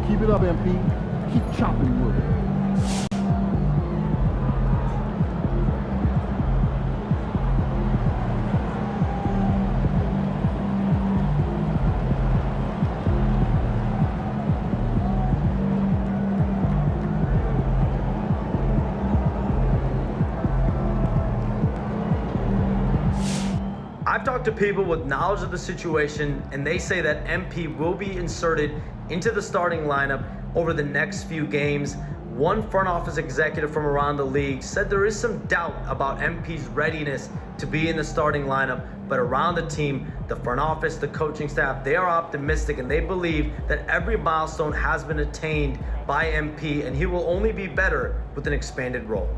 Keep it up, MP. Keep chopping wood. I've talked to people with knowledge of the situation, and they say that MP will be inserted into the starting lineup over the next few games. One front office executive from around the league said there is some doubt about MP's readiness to be in the starting lineup, but around the team, the front office, the coaching staff, they are optimistic and they believe that every milestone has been attained by MP, and he will only be better with an expanded role.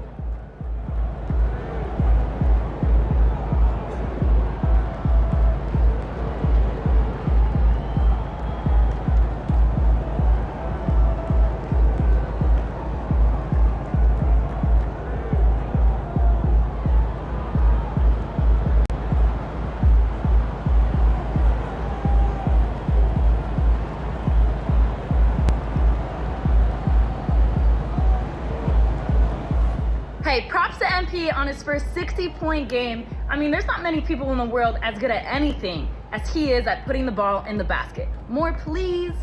Hey, props to MP on his first 60-point game. I mean, there's not many people in the world as good at anything as he is at putting the ball in the basket. More, please.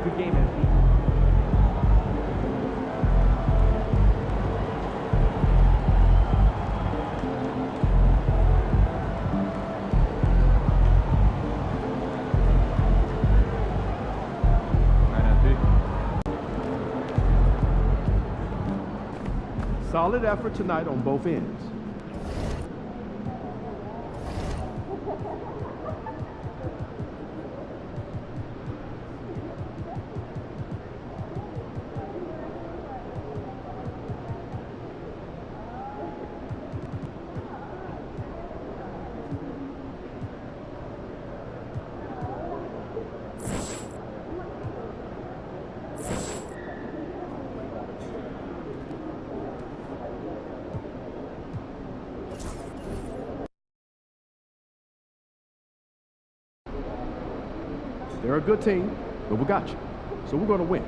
Good game, MP. Solid effort tonight on both ends. They're a good team, but we got you. So we're going to win.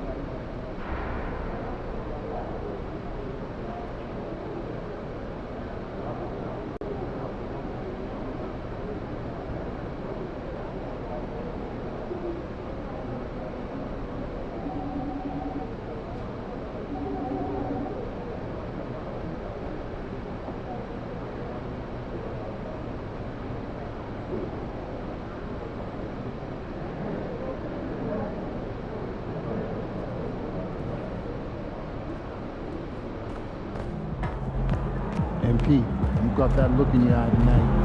MP, you got that look in your eye tonight.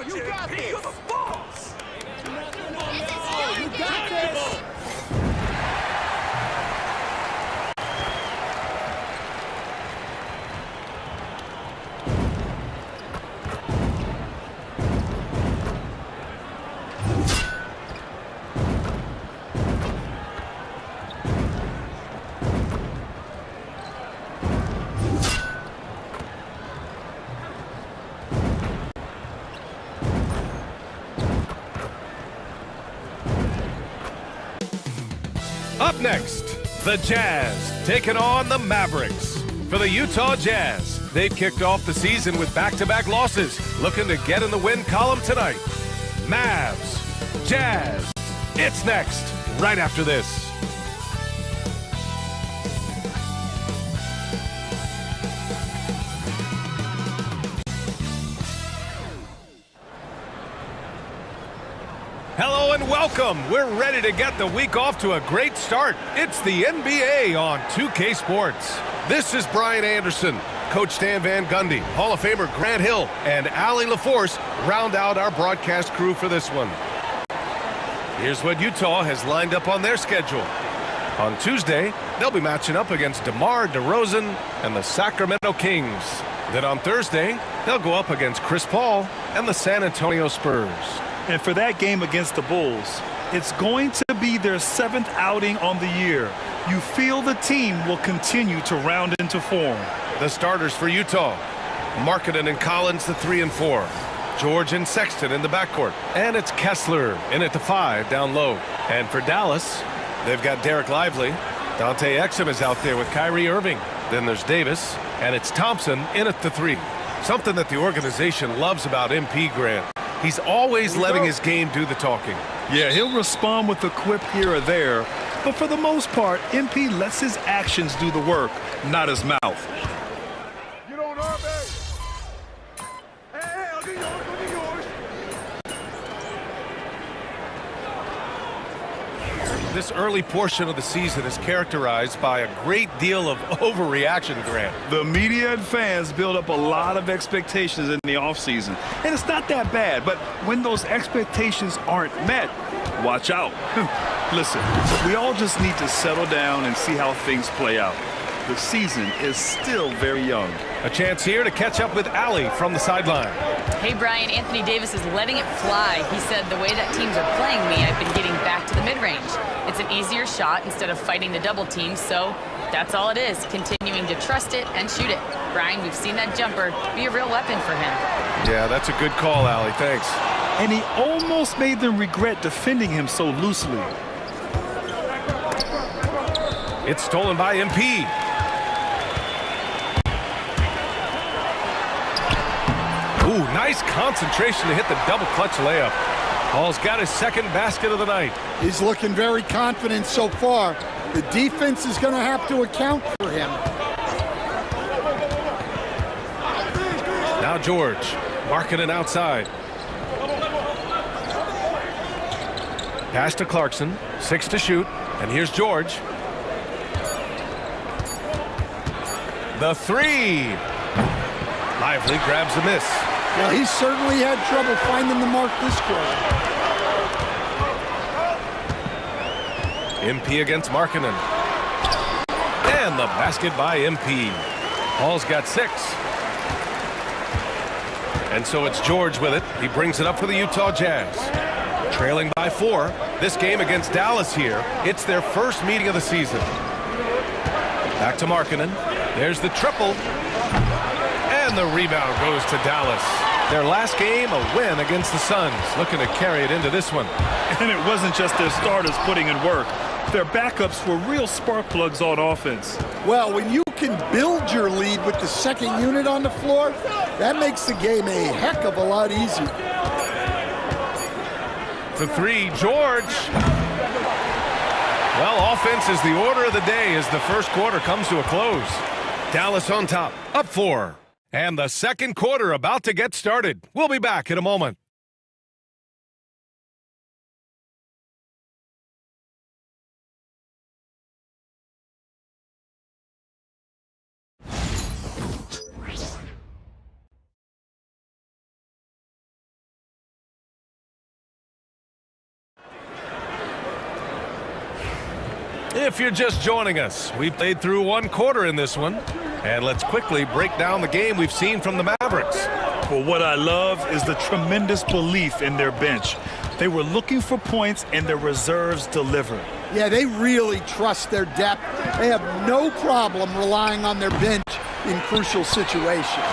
You got this. You're the boss. You got this. Up next, the Jazz taking on the Mavericks. For the Utah Jazz, they've kicked off the season with back-to-back losses, looking to get in the win column tonight. Mavs, Jazz, it's next, right after this. Hello and welcome. We're ready to get the week off to a great start. It's the NBA on 2K Sports. This is Brian Anderson. Coach Stan Van Gundy, Hall of Famer Grant Hill, and Allie LaForce round out our broadcast crew for this one. Here's what Utah has lined up on their schedule. On Tuesday, they'll be matching up against DeMar DeRozan and the Sacramento Kings. Then on Thursday, they'll go up against Chris Paul and the San Antonio Spurs. And for that game against the Bulls, it's going to be their 7th outing on the year. You feel the team will continue to round into form. The starters for Utah: Markkanen and Collins, the 3 and 4. George and Sexton in the backcourt. And it's Kessler in at the 5 down low. And for Dallas, they've got Derek Lively. Dante Exum is out there with Kyrie Irving. Then there's Davis. And it's Thompson in at the 3. Something that the organization loves about MP, Grant. He's always letting his game do the talking. Yeah, he'll respond with a quip here or there, but for the most part, MP lets his actions do the work, not his mouth. You don't know, babe. Hey, I'll get yours. I'll get yours. The This early portion of the season is characterized by a great deal of overreaction, Grant. The media and fans build up a lot of expectations in the offseason. And it's not that bad, but when those expectations aren't met, watch out. Listen, we all just need to settle down and see how things play out. The season is still very young. A chance here to catch up with Allie from the sideline. Hey, Brian, Anthony Davis is letting it fly. He said, the way that teams are playing me, I've been getting back to the mid-range. It's an easier shot instead of fighting the double team, so that's all it is, continuing to trust it and shoot it. Brian, we've seen that jumper be a real weapon for him. Yeah, that's a good call, Allie. Thanks. And he almost made them regret defending him so loosely. It's stolen by MP. Ooh, nice concentration to hit the double clutch layup. Paul's got his second basket of the night. He's looking very confident so far. The defense is going to have to account for him. Now George, marking it outside. Pass to Clarkson, 6 to shoot, and here's George. The three. Lively grabs the miss. Well, he certainly had trouble finding the mark this quarter. MP against Markkanen. And the basket by MP. Paul's got 6. And so it's George with it. He brings it up for the Utah Jazz. Trailing by 4. This game against Dallas here. It's their first meeting of the season. Back to Markkanen. There's the triple. And the rebound goes to Dallas. Their last game, a win against the Suns. Looking to carry it into this one. And it wasn't just their starters putting in work. Their backups were real spark plugs on offense. Well, when you can build your lead with the second unit on the floor, that makes the game a heck of a lot easier. The three, George. Well, offense is the order of the day as the first quarter comes to a close. Dallas on top, up 4. And the second quarter about to get started. We'll be back in a moment. If you're just joining us, we played through one quarter in this one. And let's quickly break down the game we've seen from the Mavericks. Well, what I love is the tremendous belief in their bench. They were looking for points, and their reserves delivered. Yeah, they really trust their depth. They have no problem relying on their bench in crucial situations.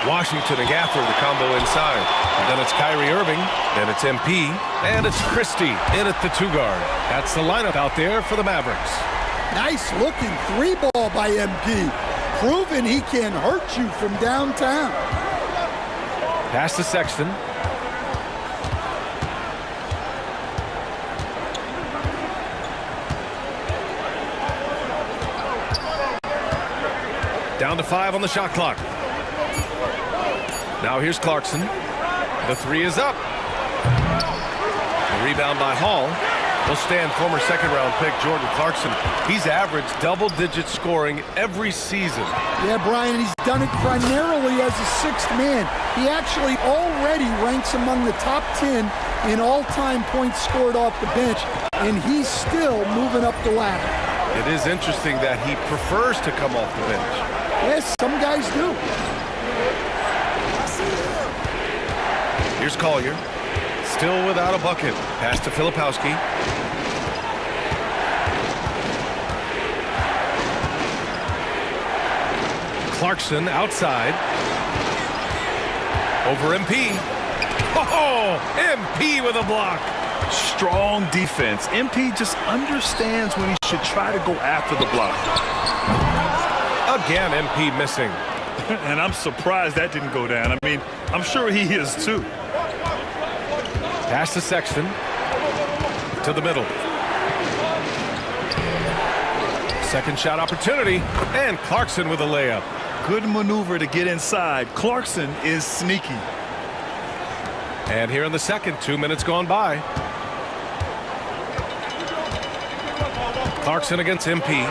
Washington and Gafford, the combo inside. And then it's Kyrie Irving, then it's MP, and it's Christie in at the 2-guard. That's the lineup out there for the Mavericks. Nice looking 3-ball by MP. Proving he can hurt you from downtown. Pass to Sexton. Down to 5 on the shot clock. Now here's Clarkson. The 3 is up. The rebound by Hall. Will stand former second-round pick Jordan Clarkson. He's averaged double-digit scoring every season. Yeah, Brian, he's done it primarily as a 6th man. He actually already ranks among the top 10 in all-time points scored off the bench, and he's still moving up the ladder. It is interesting that he prefers to come off the bench. Yes, some guys do. Here's Collier. Still without a bucket. Pass to Filipowski. Clarkson outside. Over MP. Oh, MP with a block. Strong defense. MP just understands when he should try to go after the block. Again, MP missing. And I'm surprised that didn't go down. I mean, I'm sure he is too. Pass to Sexton. To the middle. Second shot opportunity. And Clarkson with a layup. Good maneuver to get inside. Clarkson is sneaky. And here in the second, 2 minutes gone by. Clarkson against MP.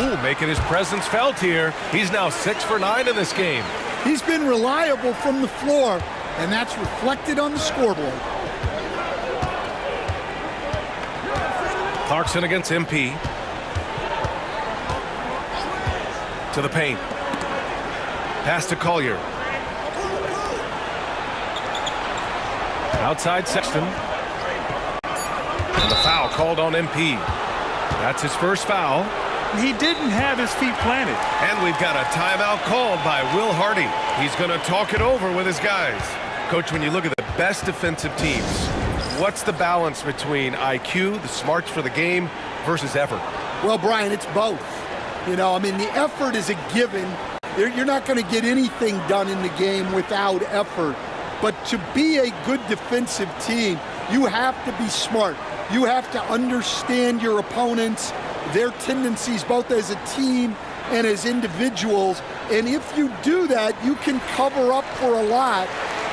Ooh, making his presence felt here. He's now 6 for 9 in this game. He's been reliable from the floor, and that's reflected on the scoreboard. Clarkson against MP. To the paint. Pass to Collier. Outside Sexton. And the foul called on MP. That's his first foul. He didn't have his feet planted. And we've got a timeout called by Will Hardy. He's going to talk it over with his guys. Coach, when you look at the best defensive teams, what's the balance between IQ, the smarts for the game, versus effort? Well, Brian, it's both. You know, I mean, the effort is a given. You're not going to get anything done in the game without effort. But to be a good defensive team, you have to be smart. You have to understand your opponents, their tendencies, both as a team and as individuals. And if you do that, you can cover up for a lot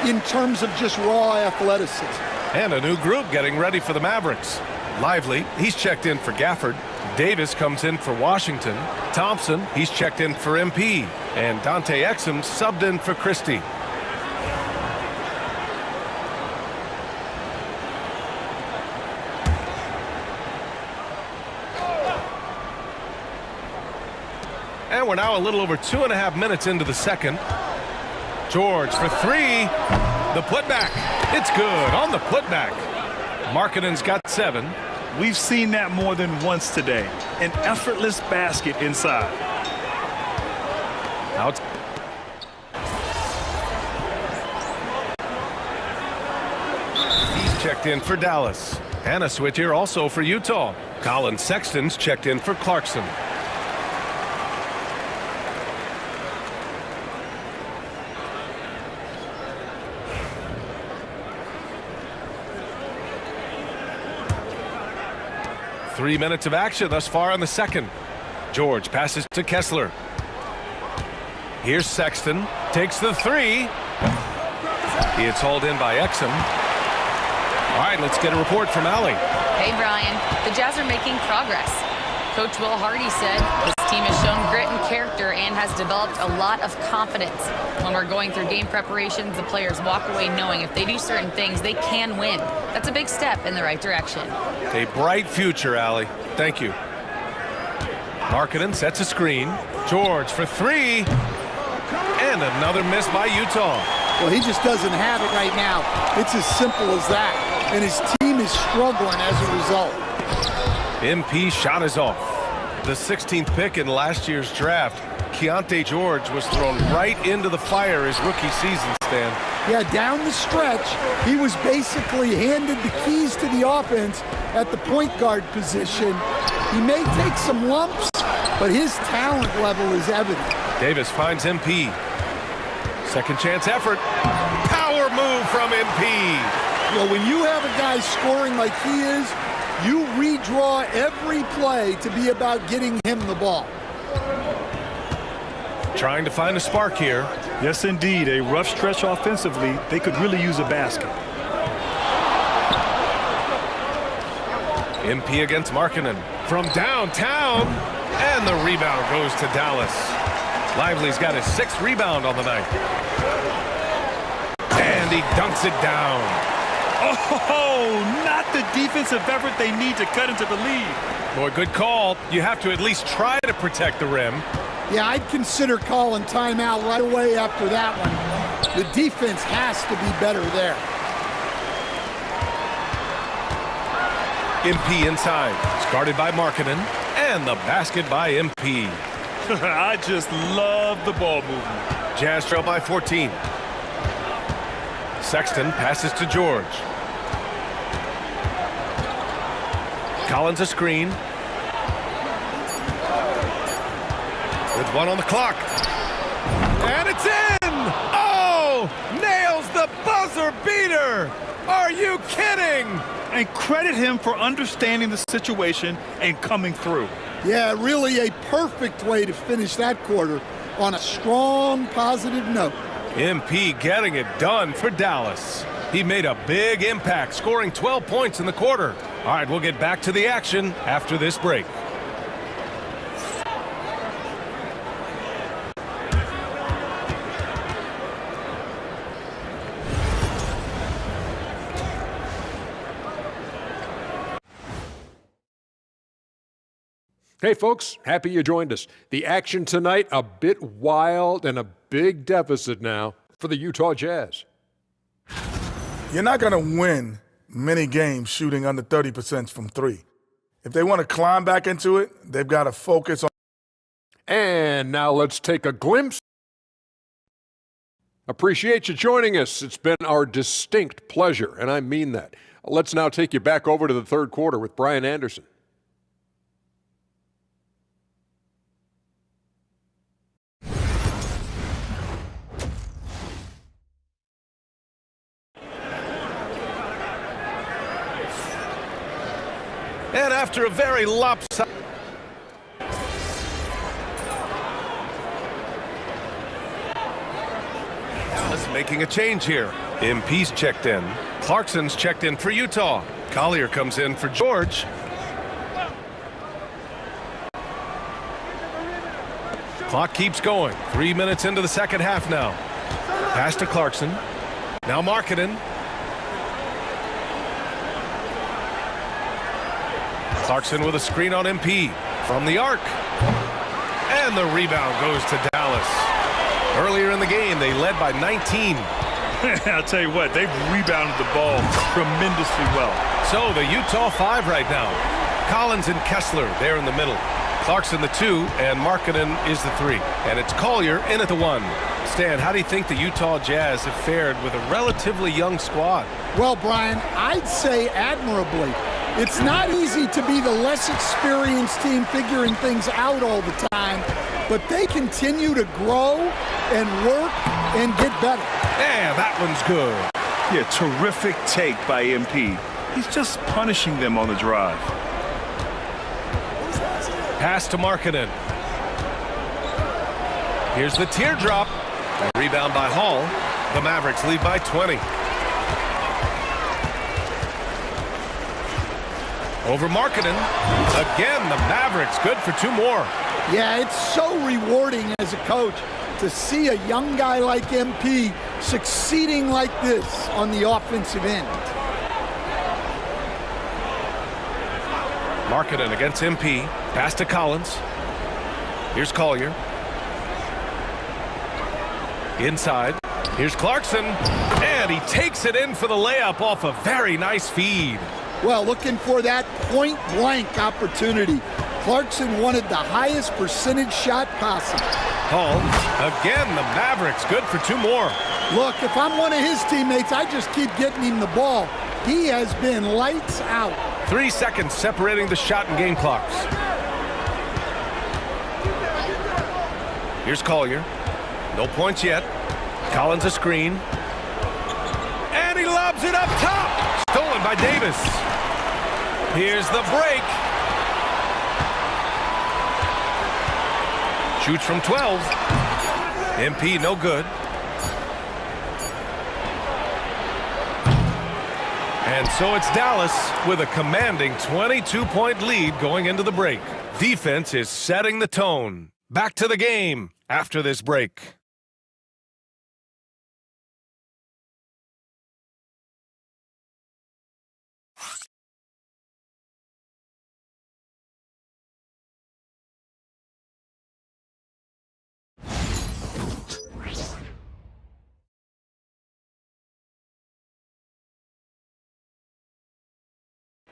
in terms of just raw athleticism. And a new group getting ready for the Mavericks. Lively, he's checked in for Gafford. Davis comes in for Washington. Thompson, he's checked in for MP. And Dante Exum subbed in for Christie. And we're now a little over 2.5 minutes into the second. George for 3. The putback. It's good on the putback. Markkanen's got 7. We've seen that more than once today. An effortless basket inside. Out. He's checked in for Dallas. And a switch here also for Utah. Colin Sexton's checked in for Clarkson. Three minutes of action thus far in the second. George passes to Kessler. Here's Sexton. Takes the 3. It's hauled in by Exum. All right, let's get a report from Allie. Hey, Brian. The Jazz are making progress. Coach Will Hardy said this team has shown grit and character and has developed a lot of confidence. When we're going through game preparations, the players walk away knowing if they do certain things, they can win. That's a big step in the right direction. A bright future, Allie. Thank you. Markkanen sets a screen. George for 3. And another miss by Utah. Well, he just doesn't have it right now. It's as simple as that. And his team is struggling as a result. MP shot is off. The 16th pick in last year's draft, Keontae George was thrown right into the fire his rookie season, Stan. Yeah, down the stretch, he was basically handed the keys to the offense at the point guard position. He may take some lumps, but his talent level is evident. Davis finds MP. Second chance effort. Power move from MP. Well, when you have a guy scoring like he is, you redraw every play to be about getting him the ball. Trying to find a spark here. Yes, indeed. A rough stretch offensively. They could really use a basket. MP against Markkanen. From downtown. And the rebound goes to Dallas. Lively's got his 6th rebound on the night. And he dunks it down. Oh, not the defensive effort they need to cut into the lead. Boy, good call. You have to at least try to protect the rim. Yeah, I'd consider calling timeout right away after that one. The defense has to be better there. MP inside. It's guarded by Markkanen. And the basket by MP. I just love the ball movement. Jazz trail by 14. Sexton passes to George. Collins a screen. With 1 on the clock. And it's in! Oh! Nails the buzzer beater! Are you kidding? And credit him for understanding the situation and coming through. Yeah, really a perfect way to finish that quarter on a strong, positive note. MP getting it done for Dallas. He made a big impact, scoring 12 points in the quarter. All right, we'll get back to the action after this break. Hey, folks, happy you joined us. The action tonight, a bit wild and a big deficit now for the Utah Jazz. You're not going to win many games shooting under 30% from three. If they want to climb back into it, they've got to focus on. And now let's take a glimpse. Appreciate you joining us. It's been our distinct pleasure, and I mean that. Let's now take you back over to the third quarter with Brian Anderson. And after a very lopsided... Dallas making a change here. MP's checked in. Clarkson's checked in for Utah. Collier comes in for George. Clock keeps going. 3 minutes into the second half now. Pass to Clarkson. Now Markkanen. Clarkson with a screen on MP from the arc. And the rebound goes to Dallas. Earlier in the game, they led by 19. I'll tell you what, they've rebounded the ball tremendously well. So the Utah 5 right now. Collins and Kessler there in the middle. Clarkson the 2, and Markkanen is the 3. And it's Collier in at the 1. Stan, how do you think the Utah Jazz have fared with a relatively young squad? Well, Brian, I'd say admirably. It's not easy to be the less experienced team figuring things out all the time, but they continue to grow and work and get better. Yeah, that one's good. Yeah, terrific take by MP. He's just punishing them on the drive. Pass to Markkanen. Here's the teardrop. A rebound by Hall. The Mavericks lead by 20. Over Markkanen. Again, the Mavericks good for 2 more. Yeah, it's so rewarding as a coach to see a young guy like MP succeeding like this on the offensive end. Markkanen against MP. Pass to Collins. Here's Collier. Inside. Here's Clarkson. And he takes it in for the layup off a very nice feed. Well, looking for that point-blank opportunity. Clarkson wanted the highest percentage shot possible. Hall. Again, the Mavericks good for 2 more. Look, if I'm one of his teammates, I just keep getting him the ball. He has been lights out. 3 seconds separating the shot and game clocks. Here's Collier. No points yet. Collins a screen. And he lobs it up top. Stolen by Davis. Here's the break. Shoots from 12. MP no good. And so it's Dallas with a commanding 22-point lead going into the break. Defense is setting the tone. Back to the game after this break.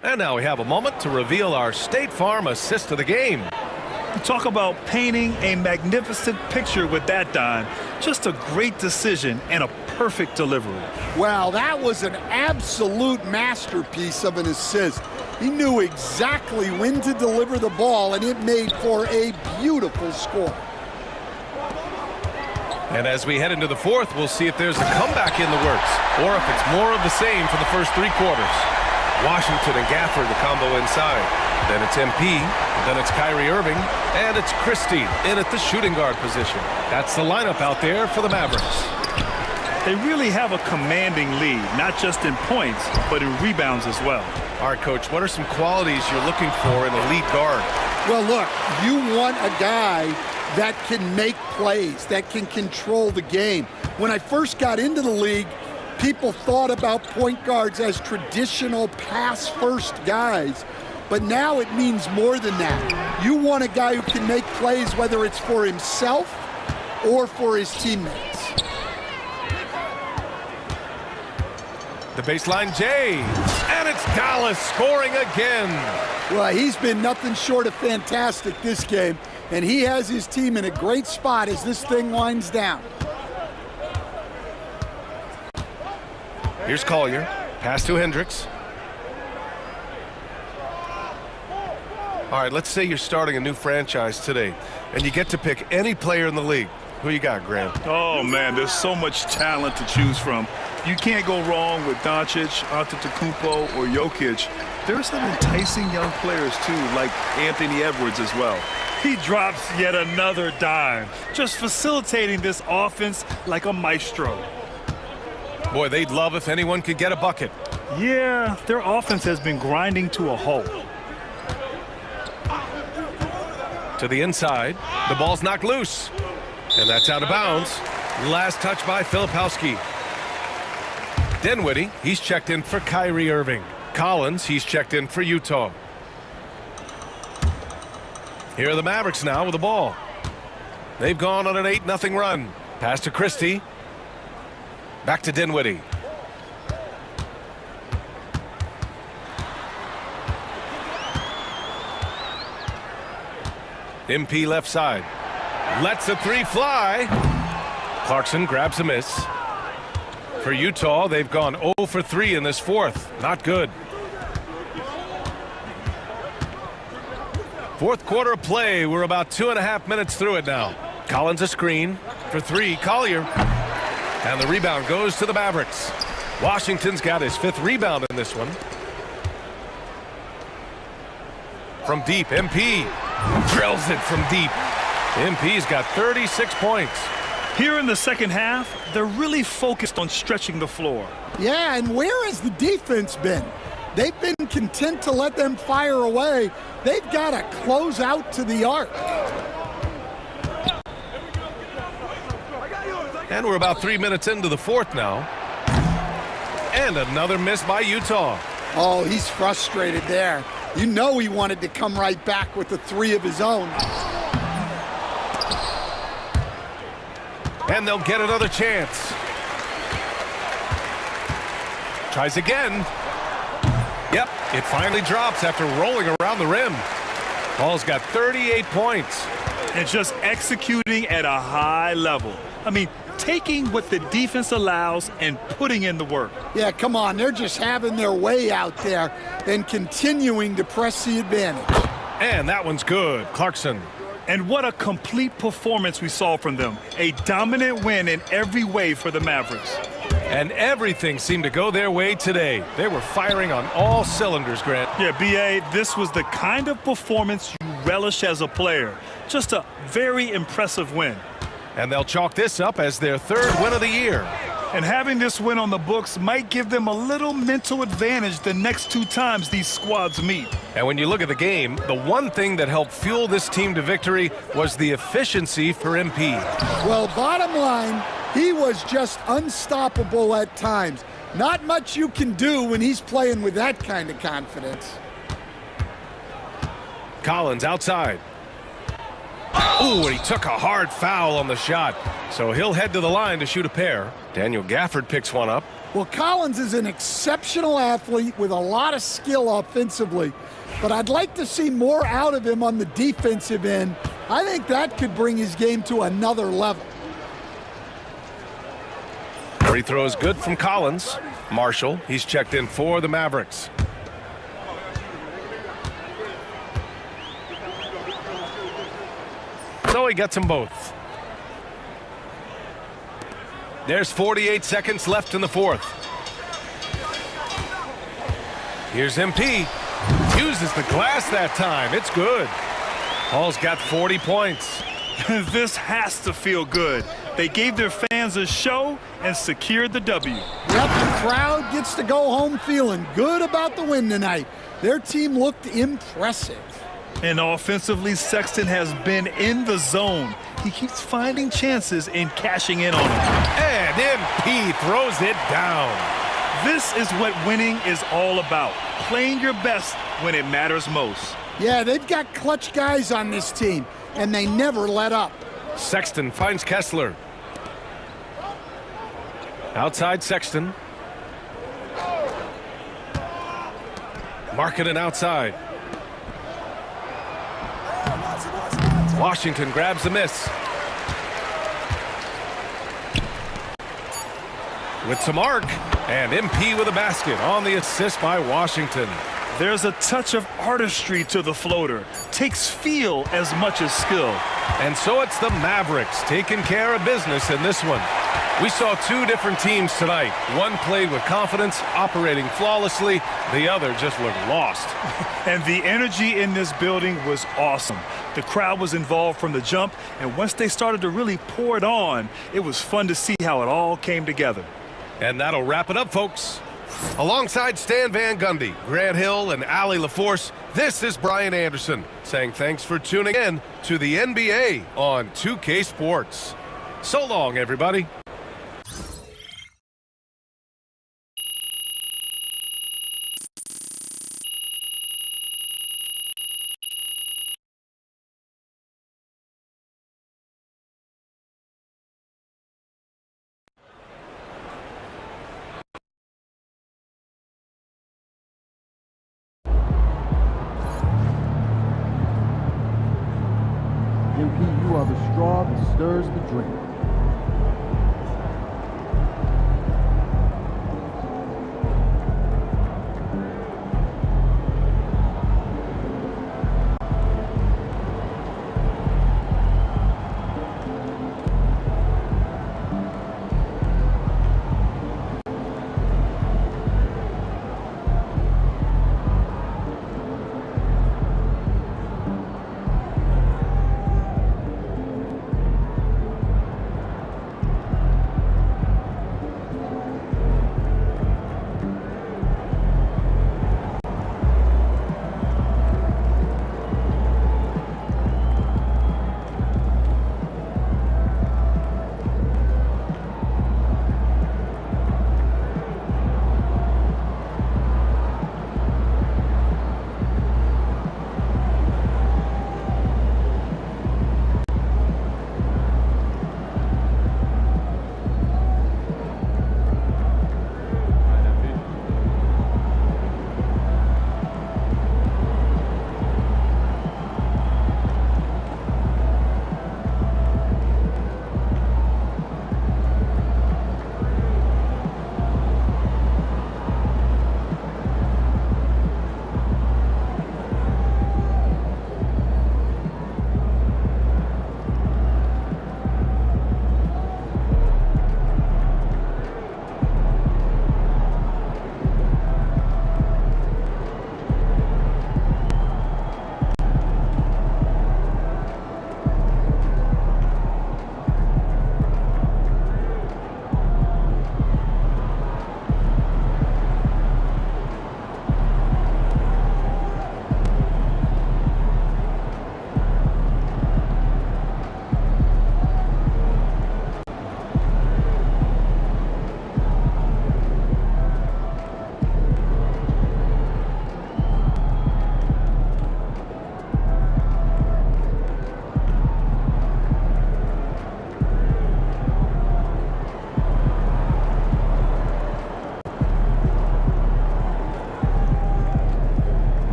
And now we have a moment to reveal our State Farm assist of the game. You talk about painting a magnificent picture with that dime. Just a great decision and a perfect delivery. Well, that was an absolute masterpiece of an assist. He knew exactly when to deliver the ball, and it made for a beautiful score. And as we head into the fourth, we'll see if there's a comeback in the works, or if it's more of the same for the first 3 quarters. Washington and Gafford, the combo inside. Then it's MP, then it's Kyrie Irving, and it's Christie in at the shooting guard position. That's the lineup out there for the Mavericks. They really have a commanding lead, not just in points, but in rebounds as well. All right, Coach, what are some qualities you're looking for in a lead guard? Well, look, you want a guy that can make plays, that can control the game. When I first got into the league, people thought about point guards as traditional pass-first guys. But now it means more than that. You want a guy who can make plays, whether it's for himself or for his teammates. The baseline J, and it's Dallas scoring again. Well, he's been nothing short of fantastic this game, and he has his team in a great spot as this thing winds down. Here's Collier, pass to Hendricks. All right, let's say you're starting a new franchise today, and you get to pick any player in the league. Who you got, Graham? Oh, man, there's so much talent to choose from. You can't go wrong with Doncic, Antetokounmpo, or Jokic. There are some enticing young players, too, like Anthony Edwards as well. He drops yet another dime, just facilitating this offense like a maestro. Boy, they'd love if anyone could get a bucket. Yeah, their offense has been grinding to a halt. To the inside, the ball's knocked loose, and that's out of bounds. Last touch by Filipowski. Dinwiddie, he's checked in for Kyrie Irving. Collins, he's checked in for Utah. Here are the Mavericks now with the ball. They've gone on an 8-0 run. Pass to Christie. Back to Dinwiddie. MP left side. Lets the three fly. Clarkson grabs a miss. For Utah, they've gone 0 for 3 in this fourth. Not good. Fourth quarter of play. We're about 2.5 minutes through it now. Collins a screen for 3. Collier. And the rebound goes to the Mavericks. Washington's got his 5th rebound in this one. From deep, MP drills it from deep. MP's got 36 points. Here in the second half, they're really focused on stretching the floor. Yeah, and where has the defense been? They've been content to let them fire away. They've got to close out to the arc. And we're about 3 minutes into the fourth now. And another miss by Utah. Oh, he's frustrated there. You know he wanted to come right back with the 3 of his own. And they'll get another chance. Tries again. Yep, it finally drops after rolling around the rim. Paul's got 38 points. And just executing at a high level. I mean, taking what the defense allows and putting in the work. Yeah, come on. They're just having their way out there and continuing to press the advantage. And that one's good. Clarkson. And what a complete performance we saw from them. A dominant win in every way for the Mavericks. And everything seemed to go their way today. They were firing on all cylinders, Grant. Yeah, B.A., this was the kind of performance you relish as a player. Just a very impressive win. And they'll chalk this up as their 3rd win of the year. And having this win on the books might give them a little mental advantage the next 2 times these squads meet. And when you look at the game, the one thing that helped fuel this team to victory was the efficiency for MP. Well, bottom line, he was just unstoppable at times. Not much you can do when he's playing with that kind of confidence. Collins outside. Ooh, and he took a hard foul on the shot. So he'll head to the line to shoot a pair. Daniel Gafford picks one up. Well, Collins is an exceptional athlete with a lot of skill offensively, but I'd like to see more out of him on the defensive end. I think that could bring his game to another level. Free throw is good from Collins. Marshall, he's checked in for the Mavericks. So he gets them both. There's 48 seconds left in the fourth. Here's MP. Uses the glass that time. It's good. Paul's got 40 points. This has to feel good. They gave their fans a show and secured the W. Yep, the crowd gets to go home feeling good about the win tonight. Their team looked impressive. And offensively, Sexton has been in the zone. He keeps finding chances and cashing in on them. And MP throws it down. This is what winning is all about. Playing your best when it matters most. Yeah, they've got clutch guys on this team, and they never let up. Sexton finds Kessler. Outside Sexton. Markkanen outside. Washington grabs the miss. With some arc, and MP with a basket on the assist by Washington. There's a touch of artistry to the floater. Takes feel as much as skill. And so it's the Mavericks taking care of business in this one. We saw two different teams tonight. One played with confidence, operating flawlessly. The other just looked lost. And the energy in this building was awesome. The crowd was involved from the jump, and once they started to really pour it on, it was fun to see how it all came together. And that'll wrap it up, folks. Alongside Stan Van Gundy, Grant Hill, and Allie LaForce, this is Brian Anderson saying thanks for tuning in to the NBA on 2K Sports. So long, everybody. MP, you are the straw that stirs the drink.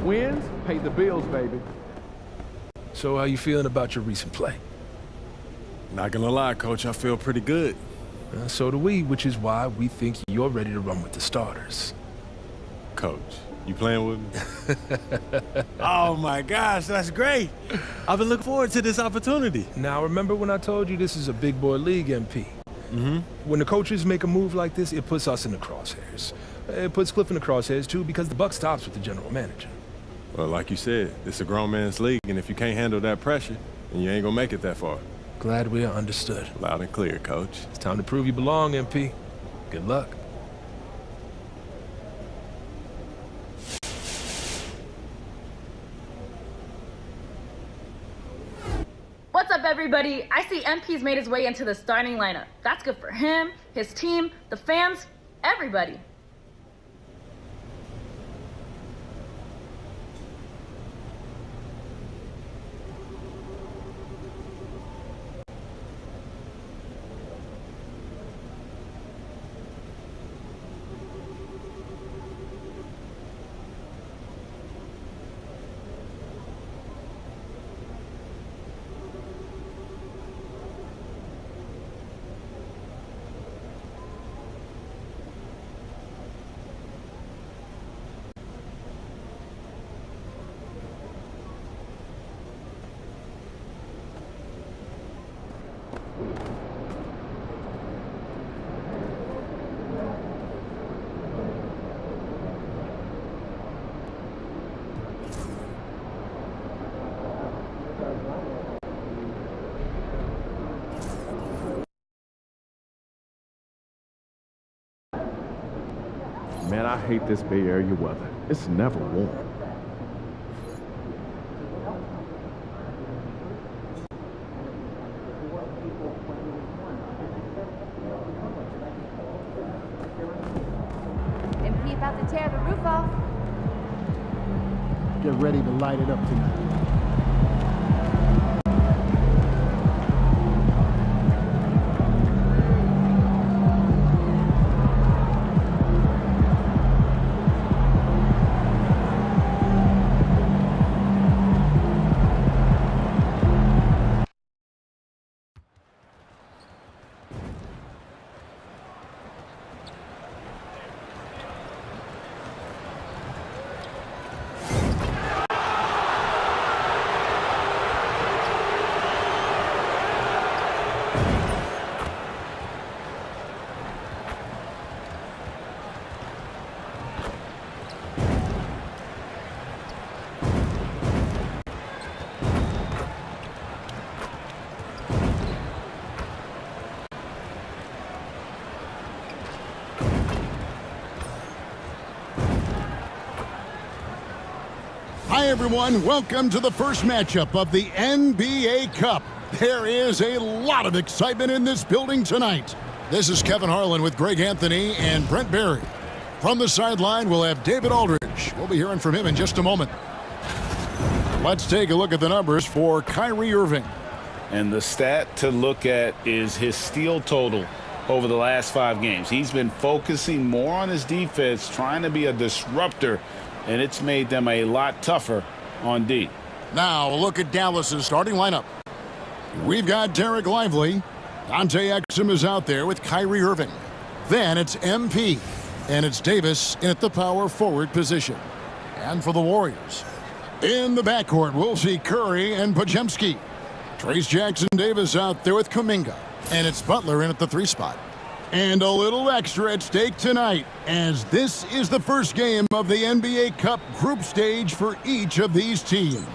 Wins pay the bills, baby. So how you feeling about your recent play? Not gonna lie, Coach, I feel pretty good. So do we, which is why we think you're ready to run with the starters. Coach, you playing with me? Oh my gosh, that's great. I've been looking forward to this opportunity. Now remember when I told you this is a big boy league, MP? When the coaches make a move like this, it puts us in the crosshairs. It puts Cliff in the crosshairs, too, because the buck stops with the general manager. Well, like you said, it's a grown man's league, and if you can't handle that pressure, then you ain't gonna make it that far. Glad we are understood. Loud and clear, Coach. It's time to prove you belong, MP. Good luck. What's up, everybody? I see MP's made his way into the starting lineup. That's good for him, his team, the fans, everybody. Man, I hate this Bay Area weather. It's never warm. MP about to tear the roof off. Get ready to light it up tonight. Hi, everyone. Welcome to the first matchup of the NBA Cup. There is a lot of excitement in this building tonight. This is Kevin Harlan with Greg Anthony and Brent Barry. From the sideline, we'll have David Aldridge. We'll be hearing from him in just a moment. Let's take a look at the numbers for Kyrie Irving. And the stat to look at is his steal total over the last 5 games. He's been focusing more on his defense, trying to be a disruptor, and it's made them a lot tougher on D. Now, a look at Dallas's starting lineup. We've got Derek Lively. Dante Exum is out there with Kyrie Irving. Then it's MP, and it's Davis in at the power forward position. And for the Warriors, in the backcourt, we'll see Curry and Podziemski. Trace Jackson-Davis out there with Kuminga, and it's Butler in at the 3 spot. And a little extra at stake tonight, as this is the first game of the NBA Cup group stage for each of these teams.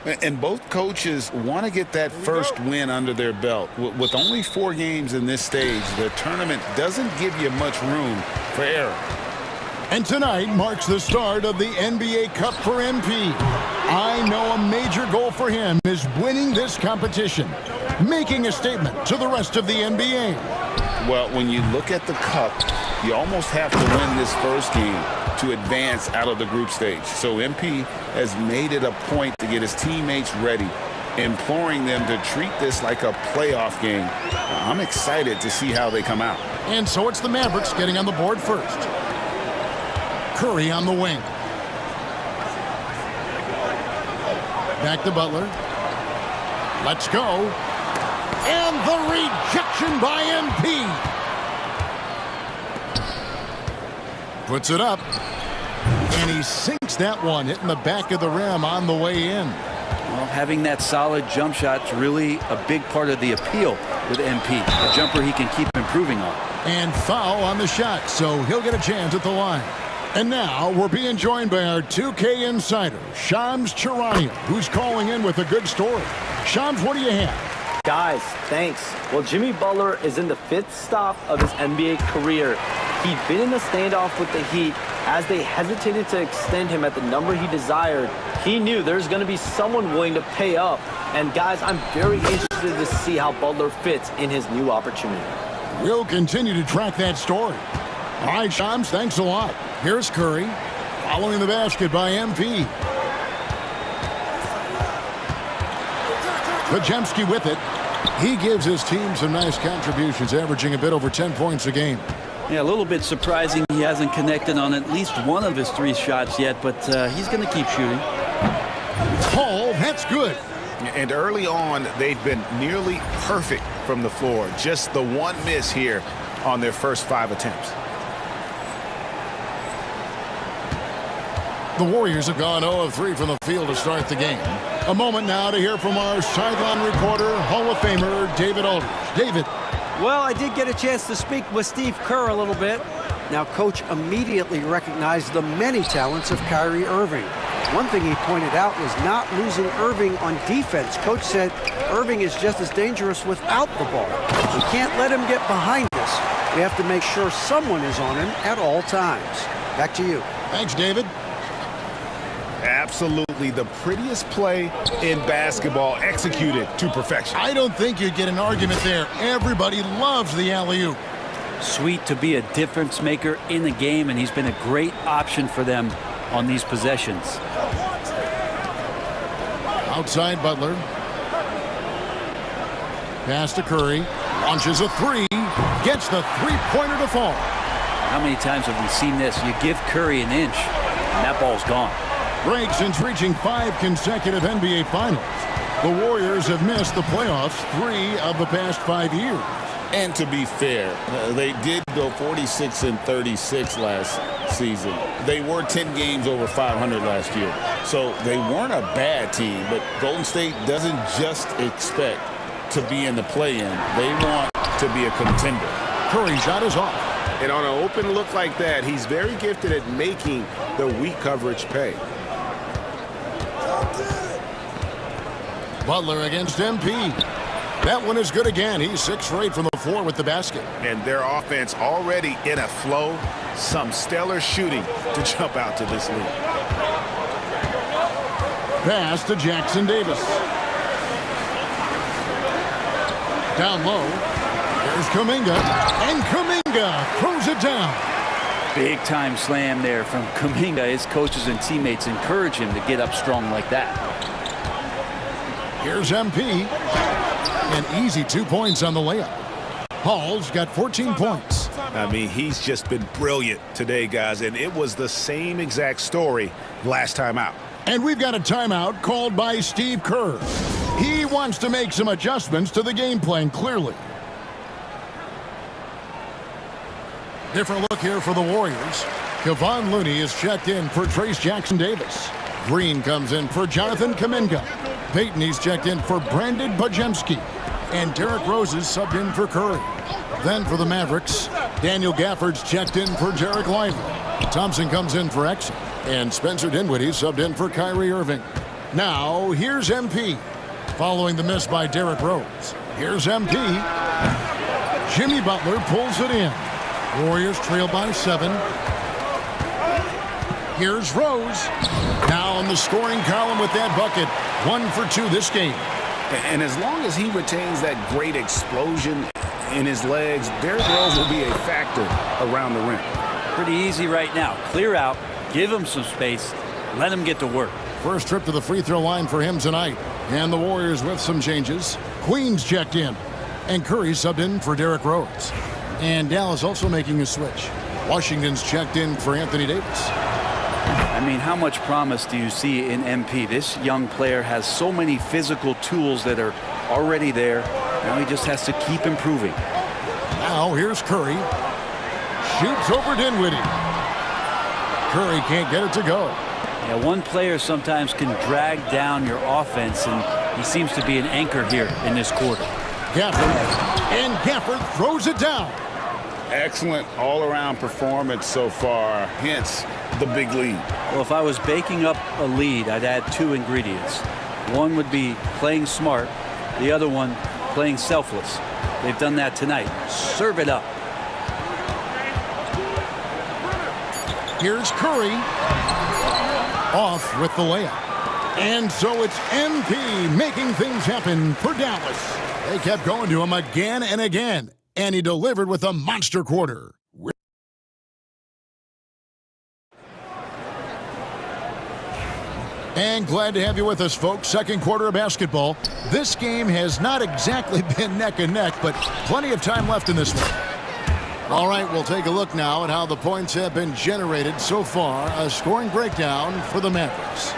And both coaches want to get that first win under their belt. With only 4 games in this stage, the tournament doesn't give you much room for error. And tonight marks the start of the NBA Cup for MP. I know a major goal for him is winning this competition, making a statement to the rest of the NBA. Well, when you look at the Cup, you almost have to win this first game to advance out of the group stage. So MP has made it a point to get his teammates ready, imploring them to treat this like a playoff game. I'm excited to see how they come out. And so it's the Mavericks getting on the board first. Curry on the wing. Back to Butler. Let's go. And the rejection by MP. Puts it up. And he sinks that one, hitting the back of the rim on the way in. Well, having that solid jump shot's really a big part of the appeal. with MP, a jumper he can keep improving on. And foul on the shot, so he'll get a chance at the line. And now we're being joined by our 2K insider, Shams Charania, who's calling in with a good story. Shams, what do you have? Guys, thanks. Well, Jimmy Butler is in the 5th stop of his NBA career. He'd been in a standoff with the Heat. As they hesitated to extend him at the number he desired, he knew there's going to be someone willing to pay up. And guys, I'm very interested to see how Butler fits in his new opportunity. We'll continue to track that story. All right, Shams, thanks a lot. Here's Curry, following the basket by MP. Podziemski with it. He gives his team some nice contributions, averaging a bit over 10 points a game. Yeah, a little bit surprising he hasn't connected on at least one of his 3 shots yet, but he's going to keep shooting. Paul, that's good. And early on, they've been nearly perfect from the floor. Just the one miss here on their first 5 attempts. The Warriors have gone 0 of 3 from the field to start the game. A moment now to hear from our sideline reporter, Hall of Famer David Aldridge. David. Well, I did get a chance to speak with Steve Kerr a little bit. Now, Coach immediately recognized the many talents of Kyrie Irving. One thing he pointed out was not losing Irving on defense. Coach said Irving is just as dangerous without the ball. We can't let him get behind us. We have to make sure someone is on him at all times. Back to you. Thanks, David. Absolutely the prettiest play in basketball, executed to perfection. I don't think you'd get an argument there. Everybody loves the alley-oop. Sweet to be a difference maker in the game, and he's been a great option for them on these possessions. Outside Butler. Pass to Curry. Launches a 3. Gets the 3-pointer to fall. How many times have we seen this? You give Curry an inch, and that ball's gone. Break since reaching 5 consecutive NBA Finals. The Warriors have missed the playoffs 3 of the past 5 years. And to be fair, they did go 46-36 last season. They were 10 games over 500 last year. So they weren't a bad team, but Golden State doesn't just expect to be in the play-in. They want to be a contender. Curry shot is off. And on an open look like that, he's very gifted at making the weak coverage pay. Butler against MP. That one is good again. He's 6 for 8 from the floor with the basket. And their offense already in a flow. Some stellar shooting to jump out to this lead. Pass to Jackson Davis. Down low. There's Kuminga. And Kuminga throws it down. Big time slam there from Kuminga. His coaches and teammates encourage him to get up strong like that. Here's MP. An easy 2 points on the layup. Hall's got 14 points. I mean, he's just been brilliant today, guys, and it was the same exact story last time out. And we've got a timeout called by Steve Kerr. He wants to make some adjustments to the game plan, clearly. Different look here for the Warriors. Kevon Looney is checked in for Trace Jackson Davis. Green comes in for Jonathan Kuminga. Payton, he's checked in for Brandon Podziemski. And Derrick Rose is subbed in for Curry. Then for the Mavericks, Daniel Gafford's checked in for Derek Lively. Thompson comes in for Exum. And Spencer Dinwiddie subbed in for Kyrie Irving. Now, here's MP. Following the miss by Derrick Rose. Here's MP. Jimmy Butler pulls it in. Warriors trail by 7. Here's Rose. Now on the scoring column with that bucket. 1 for 2 this game. And as long as he retains that great explosion in his legs, Derrick Rose will be a factor around the rim. Pretty easy right now. Clear out, give him some space, let him get to work. First trip to the free throw line for him tonight. And the Warriors with some changes. Queens checked in. And Curry subbed in for Derrick Rose. And Dallas also making a switch. Washington's checked in for Anthony Davis. I mean, how much promise do you see in MP? This young player has so many physical tools that are already there. Now he just has to keep improving. Now here's Curry. Shoots over Dinwiddie. Curry can't get it to go. Yeah, one player sometimes can drag down your offense, and he seems to be an anchor here in this quarter. Gafford, and Gafford throws it down. Excellent all-around performance so far, hence the big lead. Well, if I was baking up a lead, I'd add two ingredients. One would be playing smart, the other one playing selfless. They've done that tonight. Serve it up. Here's Curry. Off with the layup. And so it's MP making things happen for Dallas. They kept going to him again and again, and he delivered with a monster quarter. And glad to have you with us, folks. Second quarter of basketball. This game has not exactly been neck and neck, but plenty of time left in this one. All right, we'll take a look now at how the points have been generated so far. A scoring breakdown for the Mavericks.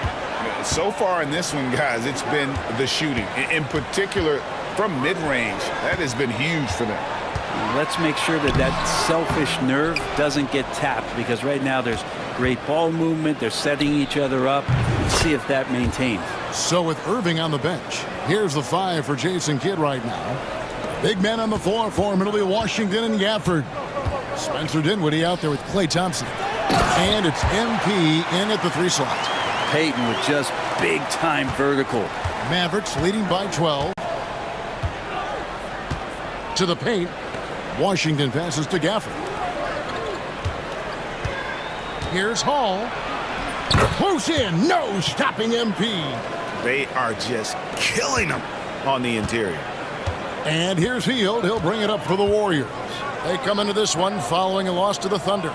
So far in this one, guys, it's been the shooting. In particular, from mid-range, that has been huge for them. Let's make sure that that selfish nerve doesn't get tapped, because right now there's great ball movement. They're setting each other up. Let's see if that maintains. So with Irving on the bench, here's the 5 for Jason Kidd right now. Big men on the floor for him. It'll be Washington and Gafford. Spencer Dinwiddie out there with Klay Thompson. And it's MP in at the 3 slot. Payton with just big-time vertical. Mavericks leading by 12. To the paint. Washington passes to Gafford. Here's Hall. Close in. No stopping MP. They are just killing them on the interior. And here's Hield. He'll bring it up for the Warriors. They come into this one following a loss to the Thunder.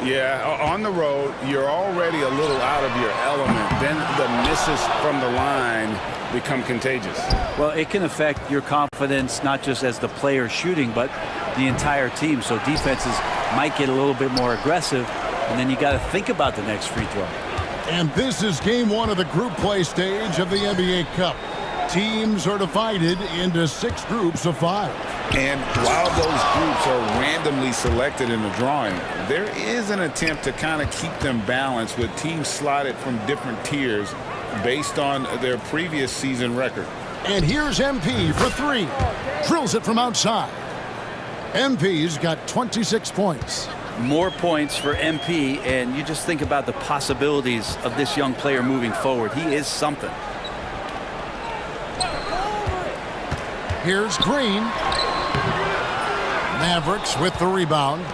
Yeah, on the road, you're already a little out of your element. Then the misses from the line become contagious. Well, it can affect your confidence, not just as the player shooting, but the entire team. So defenses might get a little bit more aggressive, and then you got to think about the next free throw. And this is game 1 of the group play stage of the NBA Cup. Teams are divided into 6 groups of 5. And while those groups are randomly selected in the drawing, there is an attempt to kind of keep them balanced with teams slotted from different tiers based on their previous season record. And here's MP for 3. Drills it from outside. MP's got 26 points. More points for MP, and you just think about the possibilities of this young player moving forward. He is something. Here's Green. Mavericks with the rebound.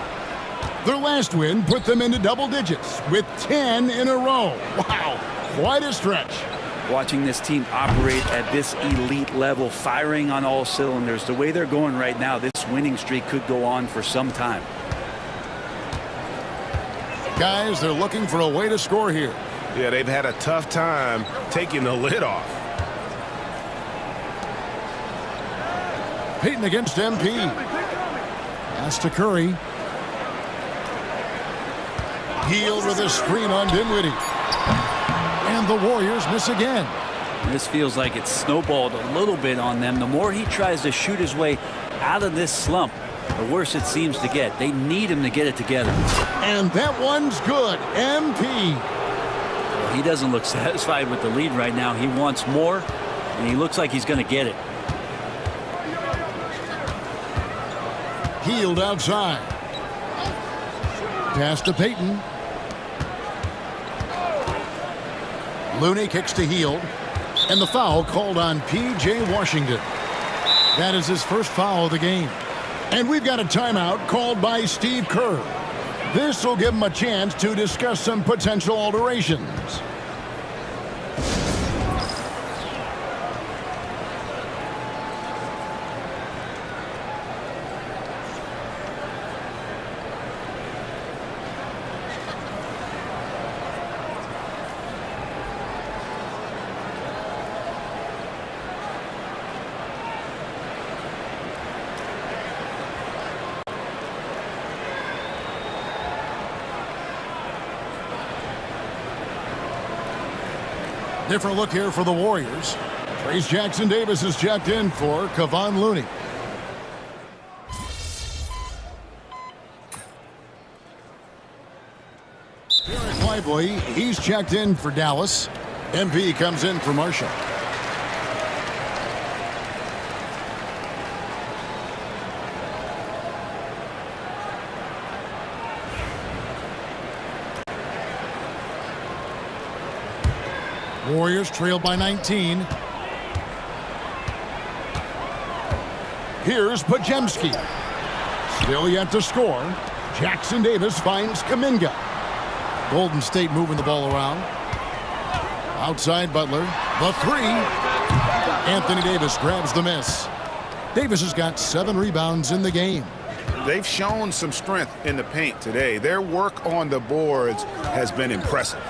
Their last win put them into double digits with 10 in a row. Wow, quite a stretch. Watching this team operate at this elite level, firing on all cylinders, the way they're going right now, this winning streak could go on for some time. Guys, they're looking for a way to score here. Yeah, they've had a tough time taking the lid off. Payton against MP. Pass to Curry. Hield with a screen on Dinwiddie. And the Warriors miss again. This feels like it's snowballed a little bit on them. The more he tries to shoot his way out of this slump, the worse it seems to get. They need him to get it together. And that one's good. MP. Well, he doesn't look satisfied with the lead right now. He wants more, and he looks like he's going to get it. Hield outside. Pass to Payton. Looney kicks to Hield. And the foul called on P.J. Washington. That is his first foul of the game. And we've got a timeout called by Steve Kerr. This will give him a chance to discuss some potential alterations. Different look here for the Warriors. Trace Jackson-Davis is checked in for Kevon Looney. Derek Lively, he's checked in for Dallas. MP comes in for Marshall. Warriors trail by 19. Here's Pajemski. Still yet to score. Jackson Davis finds Kuminga. Golden State moving the ball around. Outside Butler. The three. Anthony Davis grabs the miss. Davis has got 7 rebounds in the game. They've shown some strength in the paint today. Their work on the boards has been impressive.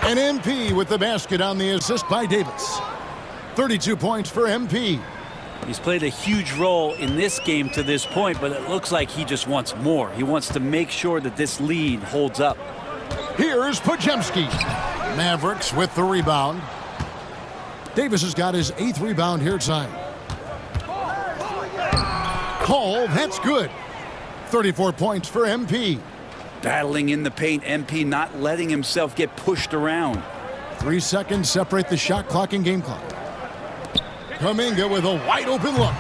And MP with the basket on the assist by Davis. 32 points for MP. He's played a huge role in this game to this point, but it looks like he just wants more. He wants to make sure that this lead holds up. Here's Pajemski. Mavericks with the rebound. Davis has got his 8th rebound here tonight. Call, that's good. 34 points for MP. Battling in the paint, MP not letting himself get pushed around. 3 seconds separate the shot clock and game clock. Kuminga with a wide open look.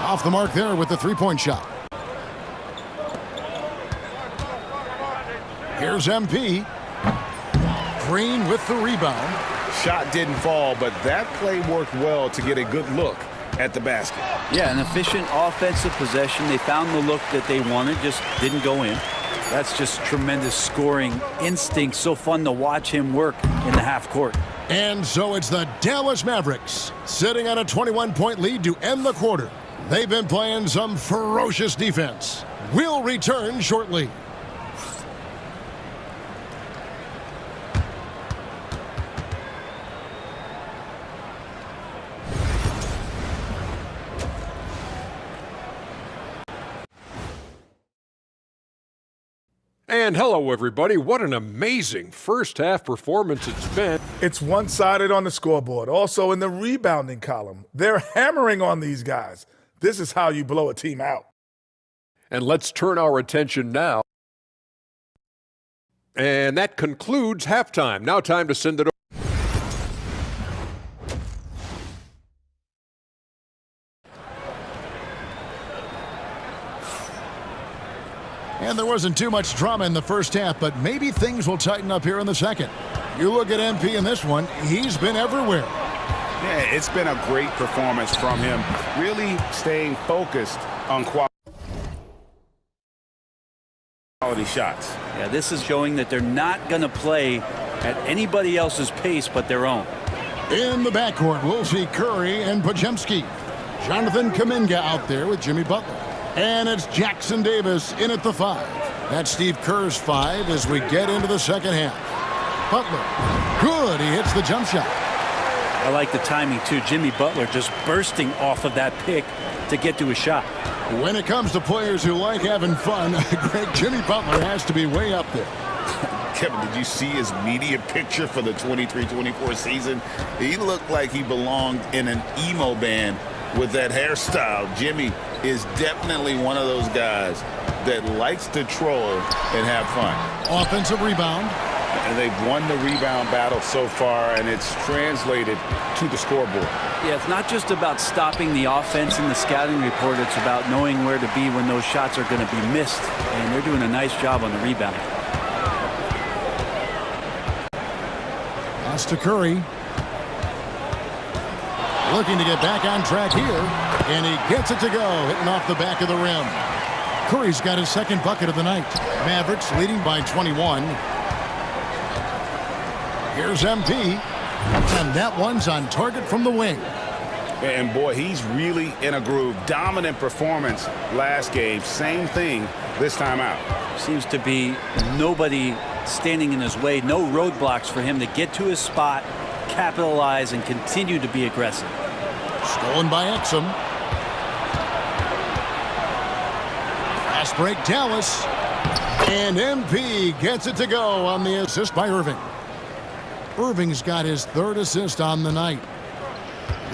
Off the mark there with the 3-point shot. Here's MP. Green with the rebound. Shot didn't fall, but that play worked well to get a good look at the basket. Yeah, an efficient offensive possession. They found the look that they wanted, just didn't go in. That's just tremendous scoring instinct. So fun to watch him work in the half court. And so it's the Dallas Mavericks sitting on a 21-point lead to end the quarter. They've been playing some ferocious defense. We'll return shortly. And hello, everybody. What an amazing first-half performance it's been. It's one-sided on the scoreboard. Also in the rebounding column. They're hammering on these guys. This is how you blow a team out. And let's turn our attention now. And that concludes halftime. Now time to send it over. And there wasn't too much drama in the first half, but maybe things will tighten up here in the second. You look at MP in this one, he's been everywhere. Yeah, it's been a great performance from him, really staying focused on quality shots. Yeah, this is showing that they're not going to play at anybody else's pace but their own. In the backcourt, we'll see Curry and Pajemski. Jonathan Kuminga out there with Jimmy Butler. And it's Jackson Davis in at the 5. That's Steve Kerr's 5 as we get into the second half. Butler, good, he hits the jump shot. I like the timing, too. Jimmy Butler just bursting off of that pick to get to a shot. When it comes to players who like having fun, Greg, Jimmy Butler has to be way up there. Kevin, did you see his media picture for the 23-24 season? He looked like he belonged in an emo band with that hairstyle. Jimmy is definitely one of those guys that likes to troll and have fun. Offensive rebound. And they've won the rebound battle so far, and it's translated to the scoreboard. Yeah, it's not just about stopping the offense in the scouting report. It's about knowing where to be when those shots are going to be missed. And they're doing a nice job on the rebound. Pass to Curry. Looking to get back on track here. And he gets it to go, hitting off the back of the rim. Curry's got his second bucket of the night. Mavericks leading by 21. Here's MP. And that one's on target from the wing. And boy, he's really in a groove. Dominant performance last game. Same thing this time out. Seems to be nobody standing in his way. No roadblocks for him to get to his spot, capitalize, and continue to be aggressive. Stolen by Exum. Fast break, Dallas. And MP gets it to go on the assist by Irving. Irving's got his 3rd assist on the night.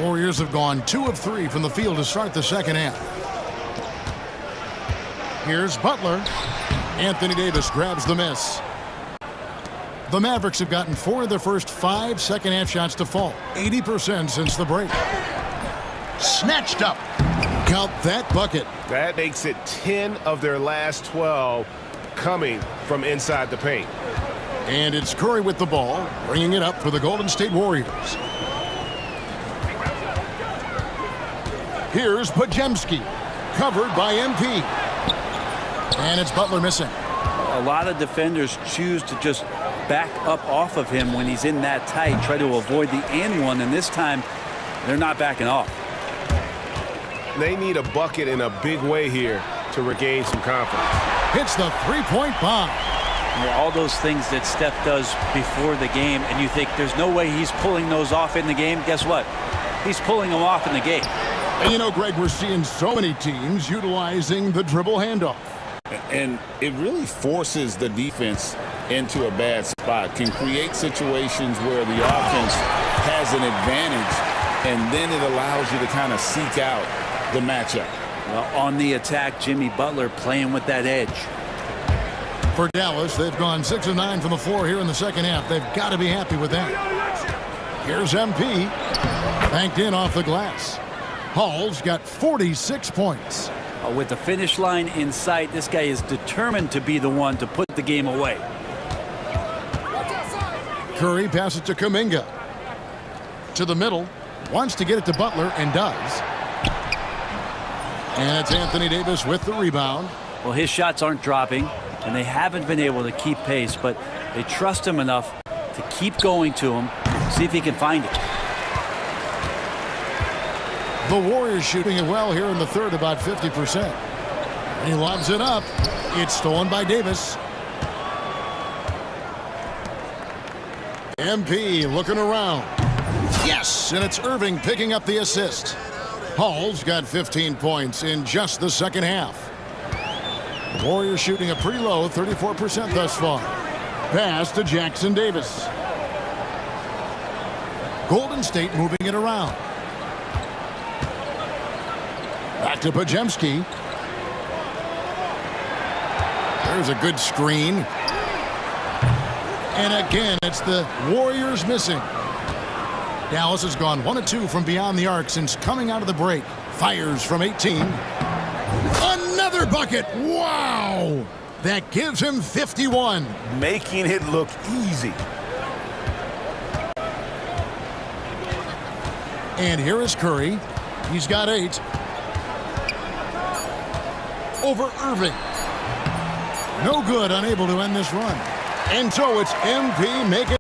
Warriors have gone 2 of 3 from the field to start the second half. Here's Butler. Anthony Davis grabs the miss. The Mavericks have gotten 4 of their first 5 second-half shots to fall. 80% since the break. Snatched up. Count that bucket. That makes it 10 of their last 12 coming from inside the paint. And it's Curry with the ball, bringing it up for the Golden State Warriors. Here's Pajemski, covered by MP. And it's Butler missing. A lot of defenders choose to just back up off of him when he's in that tight, try to avoid the and one, and this time they're not backing off. They need a bucket in a big way here to regain some confidence. Hits the three-point bomb. All those things that Steph does before the game, and you think there's no way he's pulling those off in the game. Guess what? He's pulling them off in the game. And you know, Greg, we're seeing so many teams utilizing the dribble handoff. And it really forces the defense into a bad spot, can create situations where the offense has an advantage, and then it allows you to kind of seek out the matchup. Well, on the attack, Jimmy Butler playing with that edge. For Dallas, they've gone 6 of 9 from the floor here in the second half. They've got to be happy with that. Here's MP, banked in off the glass. Hall's got 46 points. With the finish line in sight, this guy is determined to be the one to put the game away. Curry passes to Kuminga. To the middle, wants to get it to Butler, and does. And it's Anthony Davis with the rebound. Well, his shots aren't dropping, and they haven't been able to keep pace, but they trust him enough to keep going to him, see if he can find it. The Warriors shooting it well here in the third, about 50%. And he lobs it up. It's stolen by Davis. MP looking around. Yes, and it's Irving picking up the assist. Hall's got 15 points in just the second half. The Warriors shooting a pretty low 34% thus far. Pass to Jackson Davis. Golden State moving it around. Back to Pajemski. There's a good screen. And again, it's the Warriors missing. Dallas has gone 1 of 2 from beyond the arc since coming out of the break. Fires from 18. Another bucket. Wow. That gives him 51. Making it look easy. And here is Curry. He's got 8. Over Irving. No good, unable to end this run. And so it's MP making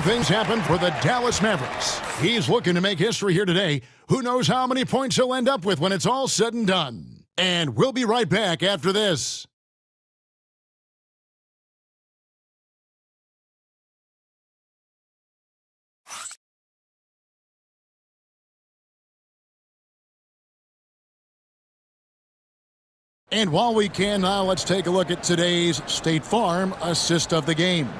And things happen for the Dallas Mavericks. He's looking to make history here today. Who knows how many points he'll end up with when it's all said and done. And we'll be right back after this. And while we can now, let's take a look at today's State Farm assist of the game.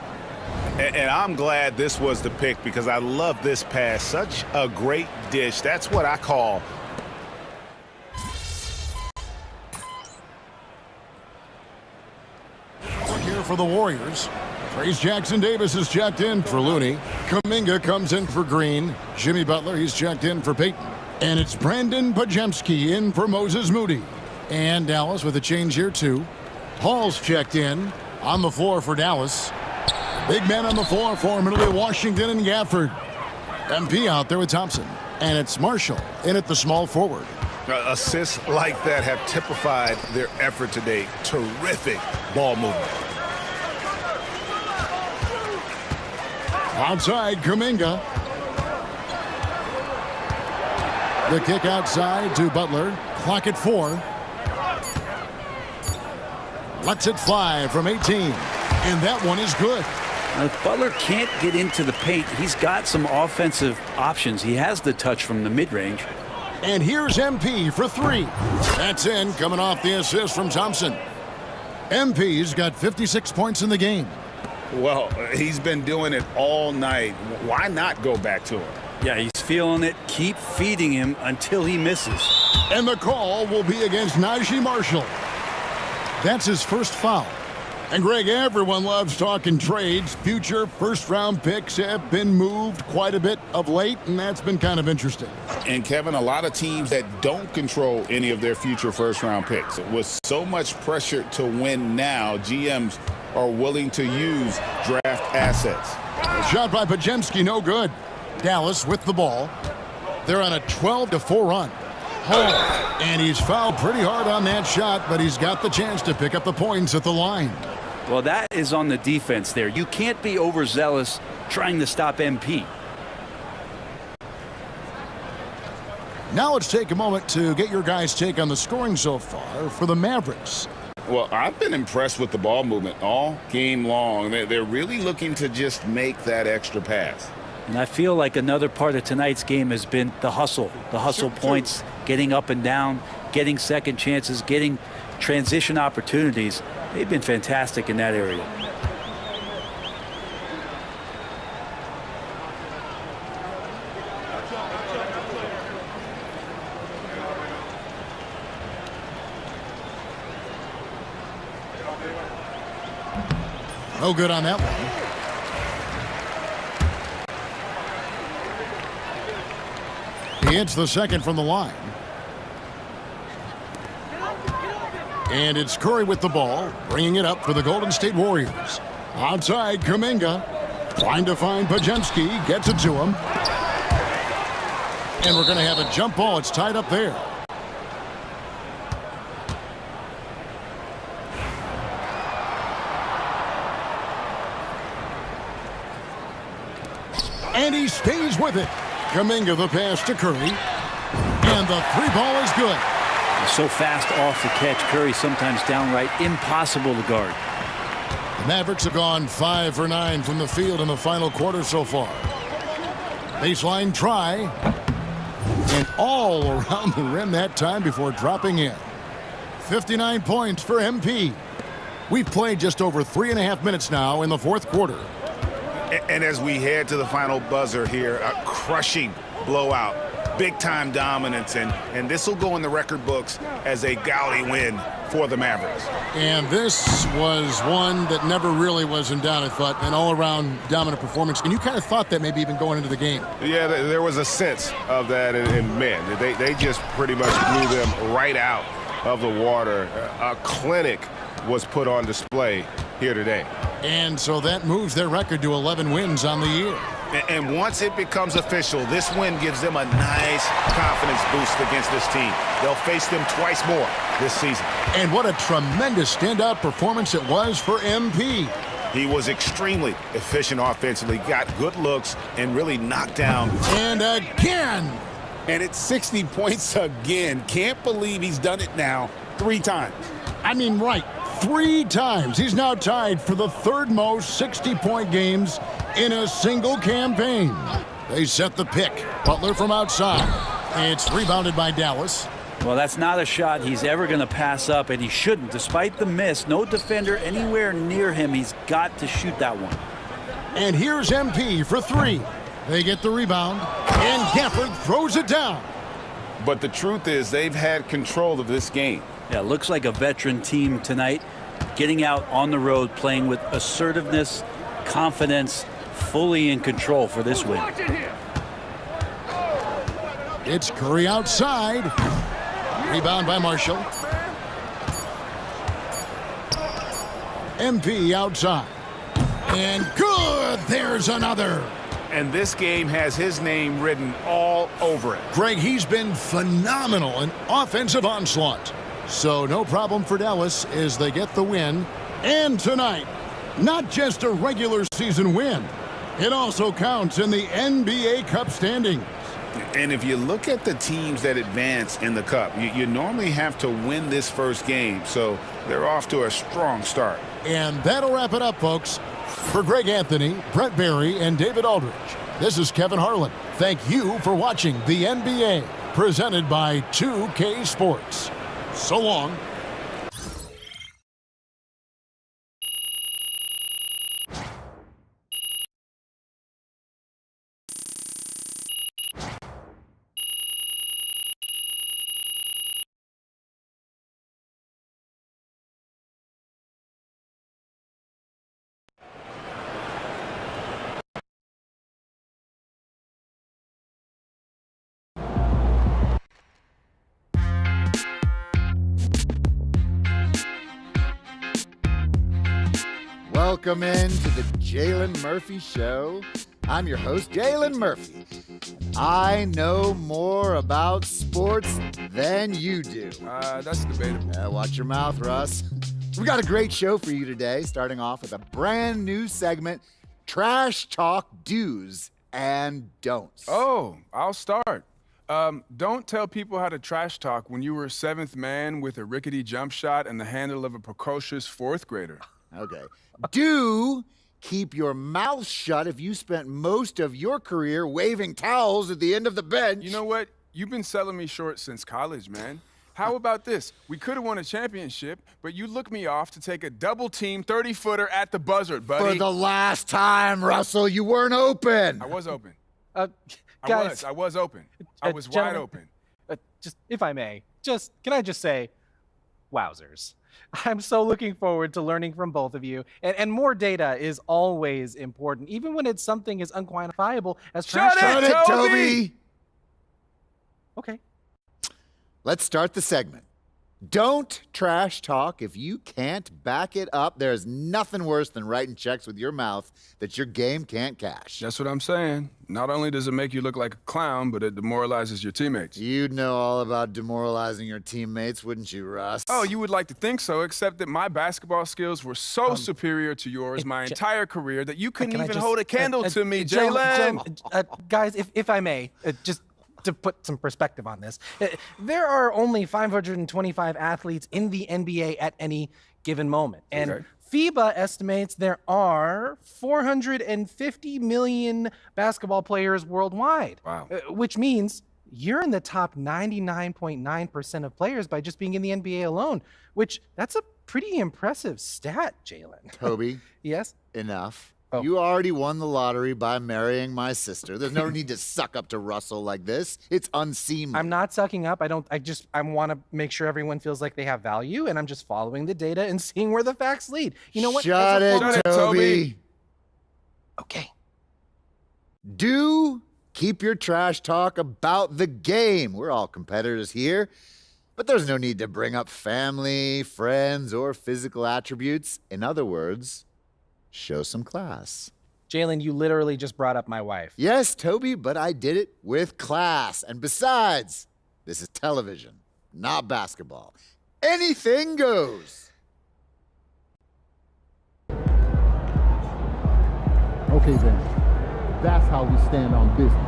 And I'm glad this was the pick because I love this pass. Such a great dish. That's what I call. Here for the Warriors. Trace Jackson-Davis is checked in for Looney. Kuminga comes in for Green. Jimmy Butler, he's checked in for Payton. And it's Brandon Pajemski in for Moses Moody. And Dallas with a change here, too. Hall's checked in on the floor for Dallas. Big men on the floor for Middle Washington and Gafford. MP out there with Thompson. And it's Marshall in at the small forward. Assists like that have typified their effort today. Terrific ball movement. Outside, Kuminga. The kick outside to Butler. Clock at 4. Lets it fly from 18. And that one is good. Now, if Butler can't get into the paint, he's got some offensive options. He has the touch from the mid-range. And here's MP for 3. That's in, coming off the assist from Thompson. MP's got 56 points in the game. Well, he's been doing it all night. Why not go back to him? Yeah, he's feeling it. Keep feeding him until he misses. And the call will be against Najee Marshall. That's his first foul. And Greg, everyone loves talking trades. Future first-round picks have been moved quite a bit of late, and that's been kind of interesting. And Kevin, a lot of teams that don't control any of their future first-round picks. With so much pressure to win now, GMs are willing to use draft assets. Shot by Pajemski, no good. Dallas with the ball. They're on a 12-4 run. Hall, and he's fouled pretty hard on that shot, but he's got the chance to pick up the points at the line. Well, that is on the defense there. You can't be overzealous trying to stop MP. Now let's take a moment to get your guys' take on the scoring so far for the Mavericks. Well, I've been impressed with the ball movement all game long. They're really looking to just make that extra pass. And I feel like another part of tonight's game has been the hustle points, getting up and down, getting second chances, getting transition opportunities. They've been fantastic in that area. No good on that one. He hits the second from the line. And it's Curry with the ball, bringing it up for the Golden State Warriors. Outside, Kuminga. Trying to find Pajemski. Gets it to him. And we're going to have a jump ball. It's tied up there. And he stays with it. Kuminga the pass to Curry. And the 3-ball is good. So fast off the catch. Curry sometimes downright impossible to guard. The Mavericks have gone 5 for 9 from the field in the final quarter so far. Baseline try. And all around the rim that time before dropping in. 59 points for MP. We've played just over 3.5 minutes now in the fourth quarter. And as we head to the final buzzer here, a crushing blowout, big-time dominance, and this will go in the record books as a gaudy win for the Mavericks. And this was one that never really was in doubt, I thought, an all-around dominant performance. And you kind of thought that maybe even going into the game. Yeah, there was a sense of that, and man, they just pretty much blew them right out of the water. A clinic was put on display here today. And so that moves their record to 11 wins on the year. And once it becomes official, this win gives them a nice confidence boost against this team. They'll face them twice more this season. And what a tremendous standout performance it was for MP. He was extremely efficient offensively, got good looks, and really knocked down. And again. And it's 60 points again. Can't believe he's done it now 3 times. I mean, right, 3 times. He's now tied for the 3rd most 60-point games in a single campaign. They set the pick. Butler from outside. It's rebounded by Dallas. Well, that's not a shot he's ever going to pass up, and he shouldn't. Despite the miss, no defender anywhere near him. He's got to shoot that one. And here's MP for 3. They get the rebound, and Gafford throws it down. But the truth is they've had control of this game. Yeah, looks like a veteran team tonight, getting out on the road, playing with assertiveness, confidence, fully in control for this win. It's Curry outside. Rebound by Marshall. MP outside. And good, there's another. And this game has his name written all over it. Greg, he's been phenomenal in offensive onslaught. So no problem for Dallas as they get the win. And tonight, not just a regular season win, it also counts in the NBA Cup standings. And if you look at the teams that advance in the Cup, you normally have to win this first game, so they're off to a strong start. And that'll wrap it up, folks. For Greg Anthony, Brett Barry, and David Aldridge, this is Kevin Harlan. Thank you for watching the NBA, presented by 2K Sports. So long. Welcome in to the Jalen Murphy Show. I'm your host, Jalen Murphy. I know more about sports than you do. That's debatable. Watch your mouth, Russ. We got a great show for you today, starting off with a brand new segment, Trash Talk Do's and Don'ts. Oh, I'll start. Don't tell people how to trash talk when you were a 7th man with a rickety jump shot and the handle of a precocious 4th grader. Okay. Do keep your mouth shut if you spent most of your career waving towels at the end of the bench. You know what? You've been selling me short since college, man. How about this? We could have won a championship, but you looked me off to take a double-team 30-footer at the buzzer, buddy. For the last time, Russell, you weren't open. I was open. Guys, I was open. I was wide open. Just, if I may, can I just say, wowzers. I'm so looking forward to learning from both of you. And more data is always important, even when it's something as unquantifiable as trash talk. Shut it, Toby! Okay. Let's start the segment. Don't trash talk if you can't back it up. There's nothing worse than writing checks with your mouth that your game can't cash. That's what I'm saying. Not only does it make you look like a clown, but it demoralizes your teammates. You'd know all about demoralizing your teammates, wouldn't you, Russ? Oh, you would like to think so, except that my basketball skills were so superior to yours my entire career that you couldn't even hold a candle to me, Jalen. Guys, if I may, just to put some perspective on this, there are only 525 athletes in the NBA at any given moment. And FIBA estimates there are 450 million basketball players worldwide. Wow. Which means you're in the top 99.9% of players by just being in the NBA alone, which that's a pretty impressive stat, Jalen. Toby. Yes? Enough. Oh. You already won the lottery by marrying my sister. There's no need to suck up to Russell like this. It's unseemly. I'm not sucking up. I want to make sure everyone feels like they have value, and I'm just following the data and seeing where the facts lead. You know what? Shut it, Toby. Okay. Do keep your trash talk about the game. We're all competitors here, but there's no need to bring up family, friends, or physical attributes. In other words, show some class. Jalen, you literally just brought up my wife. Yes, Toby, but I did it with class. And besides, this is television, not basketball. Anything goes. Okay then, that's how we stand on business.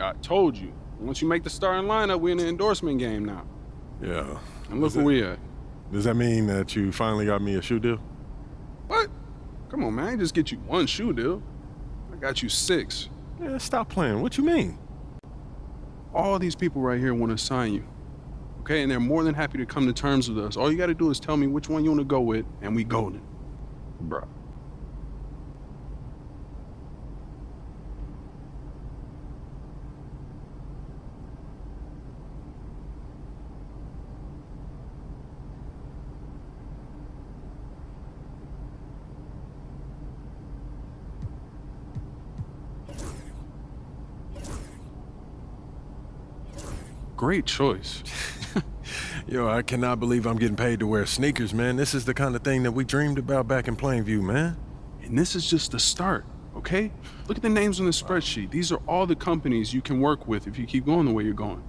I told you. Once you make the starting lineup, we're in the endorsement game now. Yeah. And look where we at. Does that mean that you finally got me a shoe deal? What? Come on, man. I ain't just get you one shoe deal. I got you 6. Yeah, stop playing. What you mean? All these people right here want to sign you. Okay? And they're more than happy to come to terms with us. All you got to do is tell me which one you want to go with, and we golden. Bruh. Great choice. Yo, I cannot believe I'm getting paid to wear sneakers, man. This is the kind of thing that we dreamed about back in Plainview, man. And this is just the start, okay? Look at the names on the spreadsheet. These are all the companies you can work with if you keep going the way you're going.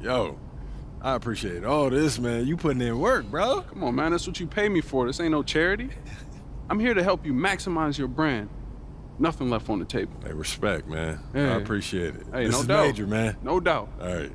Yo, I appreciate all this, man. You putting in work, bro. Come on, man. That's what you pay me for. This ain't no charity. I'm here to help you maximize your brand. Nothing left on the table. Hey, respect, man. Hey. I appreciate it. Hey, this no is doubt. major, man. No doubt. All right.